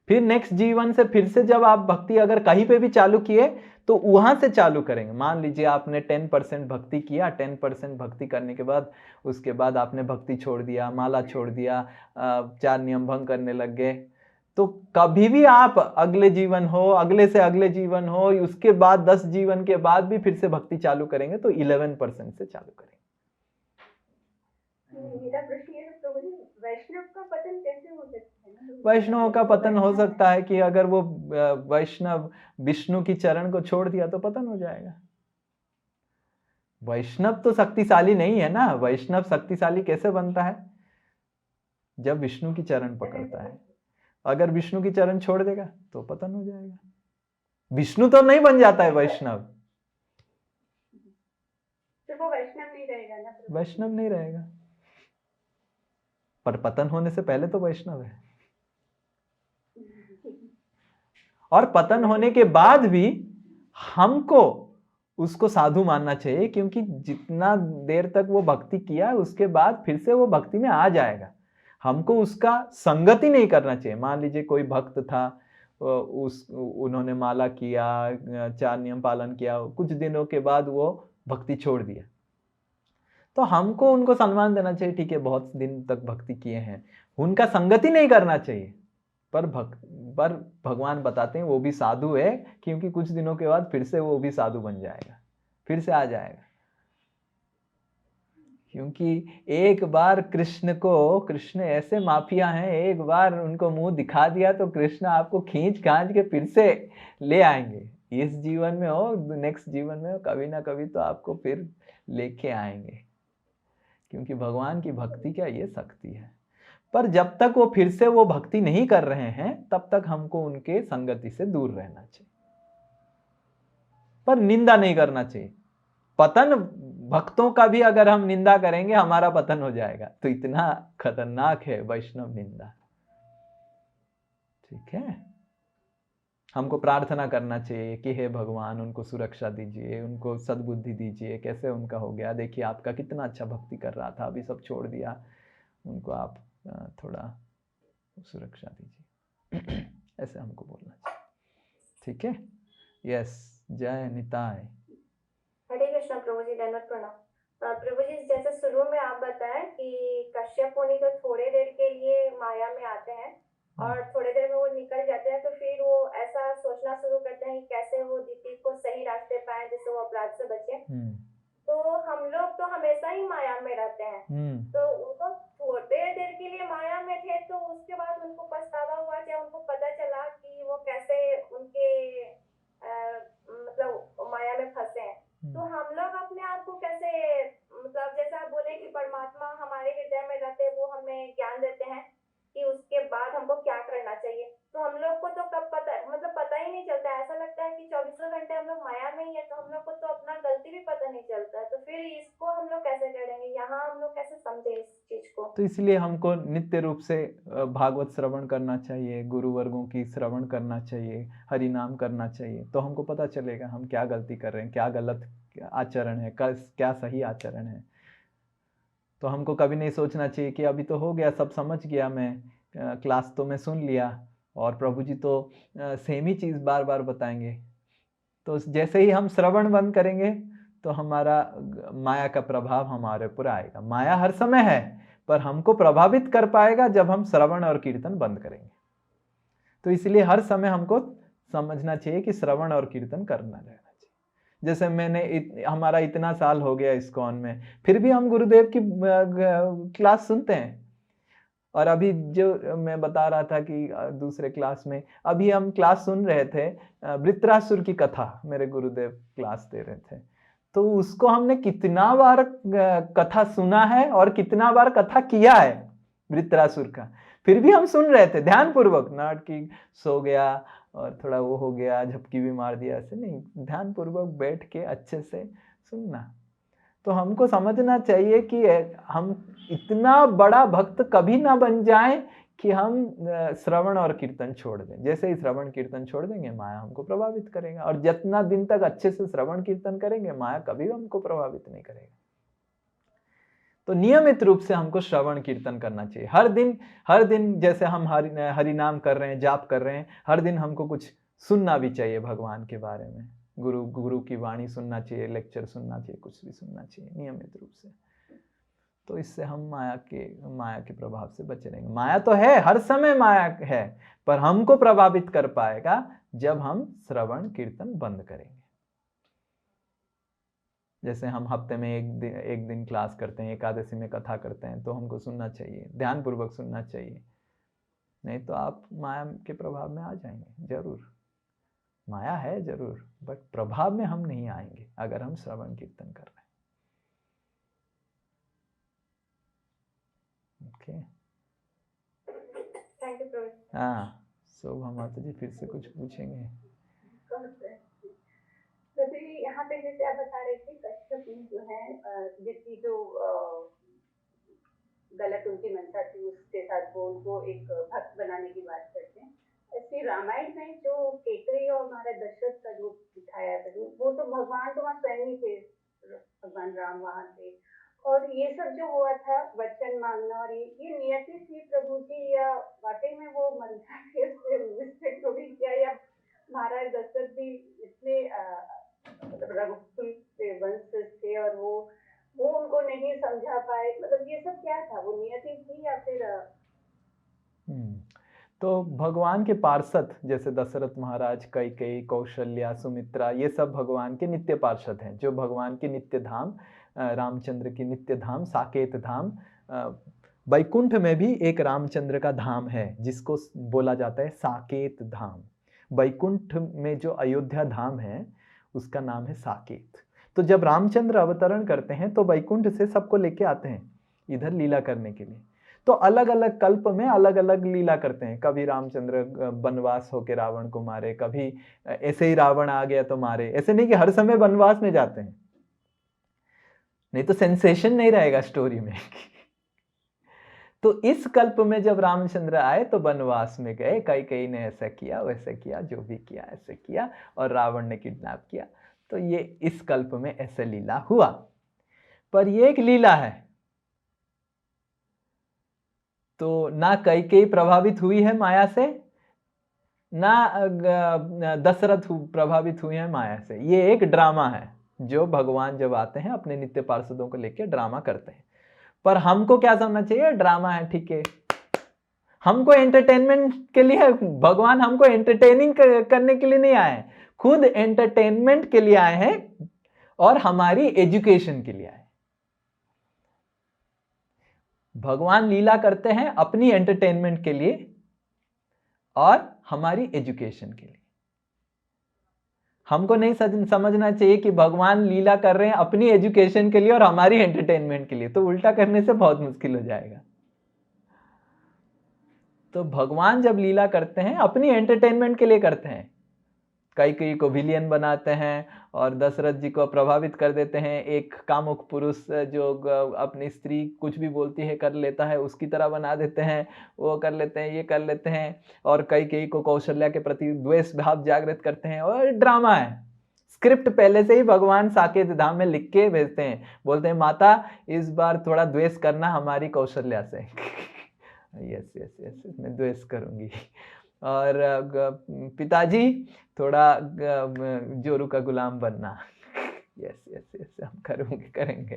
फिर नेक्स्ट जीवन से फिर से जब आप भक्ति अगर कहीं पे भी चालू किए तो वहां से चालू करेंगे। मान लीजिए आपने 10% भक्ति किया, 10% भक्ति करने के बाद उसके बाद आपने भक्ति छोड़ दिया, माला छोड़ दिया, 4 नियम भंग करने लग गए, तो कभी भी आप अगले जीवन हो, अगले से अगले जीवन हो, उसके बाद 10 जीवन के बाद भी फिर से भक्ति चालू करेंगे तो 11% से चालू करेंगे। मेरा प्रश्न ये है, वैष्णव का पतन कैसे हो सकता है? वैष्णव का पतन हो सकता है कि अगर वो वैष्णव विष्णु की चरण को छोड़ दिया तो पतन हो जाएगा। वैष्णव तो शक्तिशाली नहीं है ना। वैष्णव शक्तिशाली कैसे बनता है? जब विष्णु की चरण पकड़ता है। अगर विष्णु की चरण छोड़ देगा तो पतन हो जाएगा। विष्णु तो नहीं बन जाता है वैष्णव, तो वो वैष्णव नहीं रहेगा ना? वैष्णव नहीं रहेगा, पर पतन होने से पहले तो वैष्णव है। और पतन होने के बाद भी हमको उसको साधु मानना चाहिए, क्योंकि जितना देर तक वो भक्ति किया उसके बाद फिर से वो भक्ति में आ जाएगा। हमको उसका संगति नहीं करना चाहिए। मान लीजिए कोई भक्त था, उन्होंने माला किया, 4 नियम पालन किया, कुछ दिनों के बाद वो भक्ति छोड़ दिया, तो हमको उनको सम्मान देना चाहिए। ठीक है, बहुत दिन तक भक्ति किए हैं, उनका संगति नहीं करना चाहिए। पर भगवान बताते हैं वो भी साधु है, क्योंकि कुछ दिनों के बाद फिर से वो भी साधु बन जाएगा, फिर से आ जाएगा। क्योंकि एक बार कृष्ण ऐसे माफिया हैं, एक बार उनको मुंह दिखा दिया तो कृष्ण आपको खींच खांच के फिर से ले आएंगे। इस जीवन में हो, नेक्स्ट जीवन में हो, कभी ना कभी तो आपको फिर लेके आएंगे। क्योंकि भगवान की भक्ति क्या ये शक्ति है। पर जब तक वो फिर से वो भक्ति नहीं कर रहे हैं तब तक हमको उनके संगति से दूर रहना चाहिए, पर निंदा नहीं करना चाहिए। पतन भक्तों का भी अगर हम निंदा करेंगे हमारा पतन हो जाएगा। तो इतना खतरनाक है वैष्णव निंदा। ठीक है, हमको प्रार्थना करना चाहिए कि हे भगवान उनको सुरक्षा दीजिए, उनको सद्बुद्धि दीजिए। कैसे उनका हो गया, देखिए आपका कितना अच्छा भक्ति कर रहा था, अभी सब छोड़ दिया, उनको आप थोड़ा सुरक्षा दीजिए। ऐसे हमको बोलना चाहिए। ठीक है, यस, जय निताय। हरे कृष्ण प्रभु जी, दंडवत प्रणाम। प्रभु जी, जैसे शुरू में आप बताएं कि कश्यप मुनि तो थोड़े देर के लिए माया में आते हैं और थोड़ी देर में वो निकल जाते हैं, तो फिर वो ऐसा सोचना शुरू करते हैं कि कैसे वो दीदी को सही रास्ते पाए जिससे वो अपराध से बचे। तो हम लोग तो हमेशा ही माया में रहते हैं, तो उनको थोड़े देर के लिए माया में थे, तो उसके बाद उनको पछतावा हुआ जब उनको पता चला कि वो कैसे उनके मतलब माया में फंसे हैं। तो हम लोग अपने आप को कैसे, मतलब जैसा आप बोले कि परमात्मा हमारे हृदय में रहते, वो हमें ज्ञान देते हैं कि उसके बाद हमको क्या करना चाहिए। तो हम लोग को तो कब पता ही नहीं चलता, ऐसा लगता है कि 24 घंटे हम लोग माया में ही है, तो हम लोग को तो अपना गलती भी पता नहीं चलता है। तो फिर इसको हम लोग कैसे करेंगे, यहाँ हम लोग कैसे समझे इस चीज को? तो इसलिए हमको नित्य रूप से भागवत श्रवण करना चाहिए, गुरु वर्गों की श्रवण करना चाहिए, हरि नाम करना चाहिए, तो हमको पता चलेगा हम क्या गलती कर रहे हैं, क्या गलत आचरण है, क्या सही आचरण है। तो हमको कभी नहीं सोचना चाहिए कि अभी तो हो गया, सब समझ गया मैं, क्लास तो मैं सुन लिया और प्रभु जी तो सेम ही चीज़ बार बार बताएंगे। तो जैसे ही हम श्रवण बंद करेंगे तो हमारा माया का प्रभाव हमारे ऊपर आएगा। माया हर समय है, पर हमको प्रभावित कर पाएगा जब हम श्रवण और कीर्तन बंद करेंगे। तो इसलिए हर समय हमको समझना चाहिए कि श्रवण और कीर्तन करना रहना चाहिए। जैसे हमारा इतना साल हो गया इस्कॉन में, फिर भी हम गुरुदेव की क्लास सुनते हैं। और अभी जो मैं बता रहा था कि दूसरे क्लास में अभी हम क्लास सुन रहे थे, वृत्रासुर की कथा मेरे गुरुदेव क्लास दे रहे थे, तो उसको हमने कितना बार कथा सुना है और कितना बार कथा किया है वृत्रासुर का, फिर भी हम सुन रहे थे ध्यान पूर्वक, नॉट कि सो गया और थोड़ा वो हो गया, झपकी भी मार दिया, ऐसे नहीं, ध्यान पूर्वक बैठ के अच्छे से सुनना। तो हमको समझना चाहिए कि हम इतना बड़ा भक्त कभी ना बन जाएं कि हम श्रवण और कीर्तन छोड़ दें। जैसे ही श्रवण कीर्तन छोड़ देंगे माया हमको प्रभावित करेगा, और जितना दिन तक अच्छे से श्रवण कीर्तन करेंगे माया कभी हमको प्रभावित नहीं करेगा। तो नियमित रूप से हमको श्रवण कीर्तन करना चाहिए हर दिन जैसे हम हरि नाम कर रहे हैं, जाप कर रहे हैं, हर दिन हमको कुछ सुनना भी चाहिए भगवान के बारे में, गुरु की वाणी सुनना चाहिए, लेक्चर सुनना चाहिए, कुछ भी सुनना चाहिए नियमित रूप से। तो इससे हम माया के प्रभाव से बचे रहेंगे। माया तो है, हर समय माया है, पर हमको प्रभावित कर पाएगा जब हम श्रवण कीर्तन बंद करेंगे। जैसे हम हफ्ते में एक दिन क्लास करते हैं, एकादशी में कथा करते हैं, तो हमको सुनना चाहिए, ध्यान पूर्वक सुनना चाहिए, नहीं तो आप माया के प्रभाव में आ जाएंगे। जरूर माया है जरूर, बट प्रभाव में हम नहीं आएंगे अगर हम श्रवण कीर्तन कर रहे हैं। ओके, थैंक यू प्रभु। हाँ, शोभा माता जी फिर से कुछ पूछेंगे? यहाँ पे जैसे आप बता रहे थे कश्यप जो है जिसकी जो गलत उनकी मंशा थी उसके साथ वो उनको एक भक्त बनाने की बात करते हैं। ऐसे रामायण में जो केकई और हमारा दशरथ का जो दिखाया था, वो तो भगवान तो वहाँ स्वयं ही थे, भगवान राम वहाँ थे, और ये सब जो हुआ था वचन मांगना और ये नियति थी प्रभु जी, या वाकई में वो मंशा से तो भी किया, या महाराज दशरथ भी इतने रघुकुल से वंश थे और वो उनको नहीं समझा पाए, मतलब ये सब क्या था, वो नियति थी या फिर? तो भगवान के पार्षद जैसे दशरथ महाराज, कैकेयी, कौशल्या, सुमित्रा, ये सब भगवान के नित्य पार्षद हैं, जो भगवान के नित्य धाम, रामचंद्र की नित्य धाम साकेत धाम, वैकुंठ में भी एक रामचंद्र का धाम है जिसको बोला जाता है साकेत धाम। वैकुंठ में जो अयोध्या धाम है उसका नाम है साकेत। तो जब रामचंद्र अवतरण करते हैं तो वैकुंठ से सबको लेके आते हैं इधर लीला करने के लिए। तो अलग अलग कल्प में अलग अलग लीला करते हैं। कभी रामचंद्र वनवास होके रावण को मारे, कभी ऐसे ही रावण आ गया तो मारे। ऐसे नहीं कि हर समय वनवास में जाते हैं, नहीं तो सेंसेशन नहीं रहेगा स्टोरी में। तो इस कल्प में जब रामचंद्र आए तो वनवास में गए, कई ने ऐसा किया वैसा किया, जो भी किया ऐसे किया, और रावण ने किडनैप किया। तो ये इस कल्प में ऐसे लीला हुआ। पर ये एक लीला है, तो ना कैकेयी प्रभावित हुई है माया से, ना दशरथ प्रभावित हुए हैं माया से। ये एक ड्रामा है, जो भगवान जब आते हैं अपने नित्य पार्षदों को लेकर ड्रामा करते हैं। पर हमको क्या समझना चाहिए, ड्रामा है, ठीक है, हमको एंटरटेनमेंट के लिए, भगवान हमको एंटरटेनिंग करने के लिए नहीं आए हैं, खुद एंटरटेनमेंट के लिए आए हैं और हमारी एजुकेशन के लिए आए। भगवान लीला करते हैं अपनी एंटरटेनमेंट के लिए और हमारी एजुकेशन के लिए। हमको नहीं समझना चाहिए कि भगवान लीला कर रहे हैं अपनी एजुकेशन के लिए और हमारी एंटरटेनमेंट के लिए, तो उल्टा करने से बहुत मुश्किल हो जाएगा। तो भगवान जब लीला करते हैं अपनी एंटरटेनमेंट के लिए करते हैं। कैकेयी को विलियन बनाते हैं और दशरथ जी को प्रभावित कर देते हैं। एक कामुक पुरुष जो अपनी स्त्री कुछ भी बोलती है कर लेता है, उसकी तरह बना देते हैं, वो कर लेते हैं, ये कर लेते हैं, और कैकेयी को कौशल्या के प्रति द्वेष भाव जागृत करते हैं। और ड्रामा है, स्क्रिप्ट पहले से ही भगवान साकेत धाम में लिख के भेजते हैं, बोलते हैं माता इस बार थोड़ा द्वेष करना हमारी कौशल्या से। यस यस यस, मैं द्वेष करूंगी। और पिताजी थोड़ा जोरू का गुलाम बनना। यस यस यस, हम करेंगे।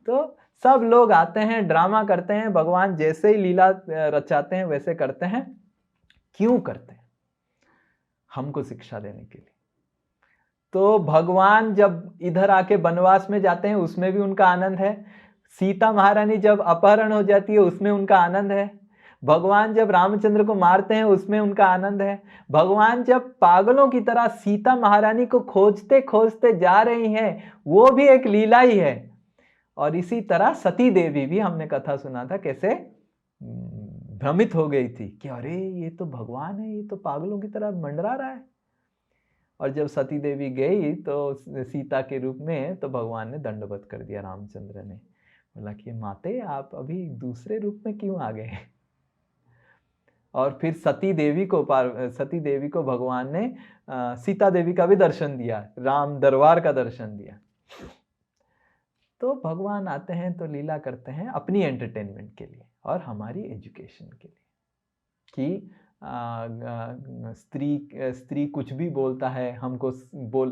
तो सब लोग आते हैं, ड्रामा करते हैं, भगवान जैसे ही लीला रचाते हैं वैसे करते हैं। क्यों करते हैं? हमको शिक्षा देने के लिए। तो भगवान जब इधर आके वनवास में जाते हैं उसमें भी उनका आनंद है। सीता महारानी जब अपहरण हो जाती है उसमें उनका आनंद है। भगवान जब रामचंद्र को मारते हैं उसमें उनका आनंद है। भगवान जब पागलों की तरह सीता महारानी को खोजते खोजते जा रही हैं, वो भी एक लीला ही है। और इसी तरह सती देवी भी, हमने कथा सुना था कैसे भ्रमित हो गई थी कि अरे ये तो भगवान है, ये तो पागलों की तरह मंडरा रहा है। और जब सती देवी गई तो सीता के रूप में, तो भगवान ने दंडवत कर दिया। रामचंद्र ने बोला कि माते आप अभी दूसरे रूप में क्यों आ गए? और फिर सती देवी को भगवान ने सीता देवी का भी दर्शन दिया, राम दरबार का दर्शन दिया। तो भगवान आते हैं तो लीला करते हैं अपनी एंटरटेनमेंट के लिए और हमारी एजुकेशन के लिए। कि स्त्री कुछ भी बोलता है हमको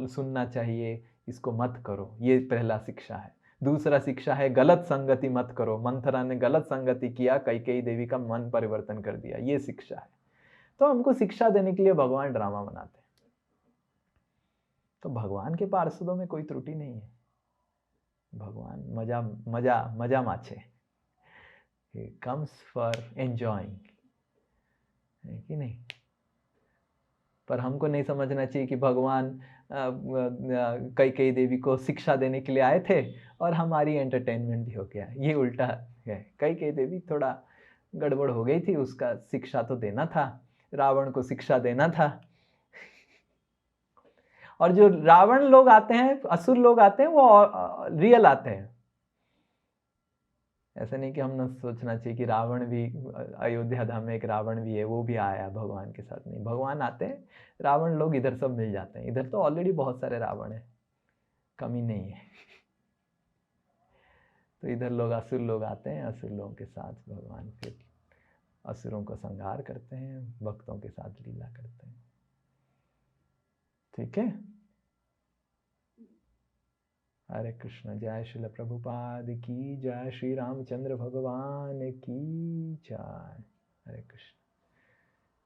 सुनना चाहिए, इसको मत करो, ये पहला शिक्षा है। दूसरा शिक्षा है गलत संगति मत करो। मंथरा ने गलत संगति किया, कैकेयी देवी का मन परिवर्तन कर दिया, ये शिक्षा है। तो हमको शिक्षा देने के लिए भगवान ड्रामा बनाते हैं। तो भगवान के पार्षदों में कोई त्रुटि नहीं है। भगवान मजा माचे, कम्स फॉर एंजॉइंग, है कि नहीं? पर हमको नहीं समझना चाहिए कि भगवान कैकेयी देवी को शिक्षा देने के लिए आए थे और हमारी एंटरटेनमेंट भी हो गया। ये उल्टा है। कैकेयी देवी थोड़ा गड़बड़ हो गई थी, उसका शिक्षा तो देना था, रावण को शिक्षा देना था। और जो रावण लोग आते हैं, असुर लोग आते हैं, वो रियल आते हैं। ऐसा नहीं कि हम न सोचना चाहिए कि रावण भी, अयोध्या धाम में एक रावण भी है, वो भी आया भगवान के साथ। नहीं, भगवान आते हैं, रावण लोग इधर सब मिल जाते हैं। इधर तो ऑलरेडी बहुत सारे रावण हैं, कमी नहीं है। तो इधर लोग असुर लोग आते हैं, असुर लोगों के साथ भगवान फिर असुरों को संहार करते हैं, भक्तों के साथ लीला करते हैं। ठीक है। हरे कृष्ण। जय श्रील प्रभुपाद की जय, श्री रामचंद्र भगवान की जय। हरे कृष्ण।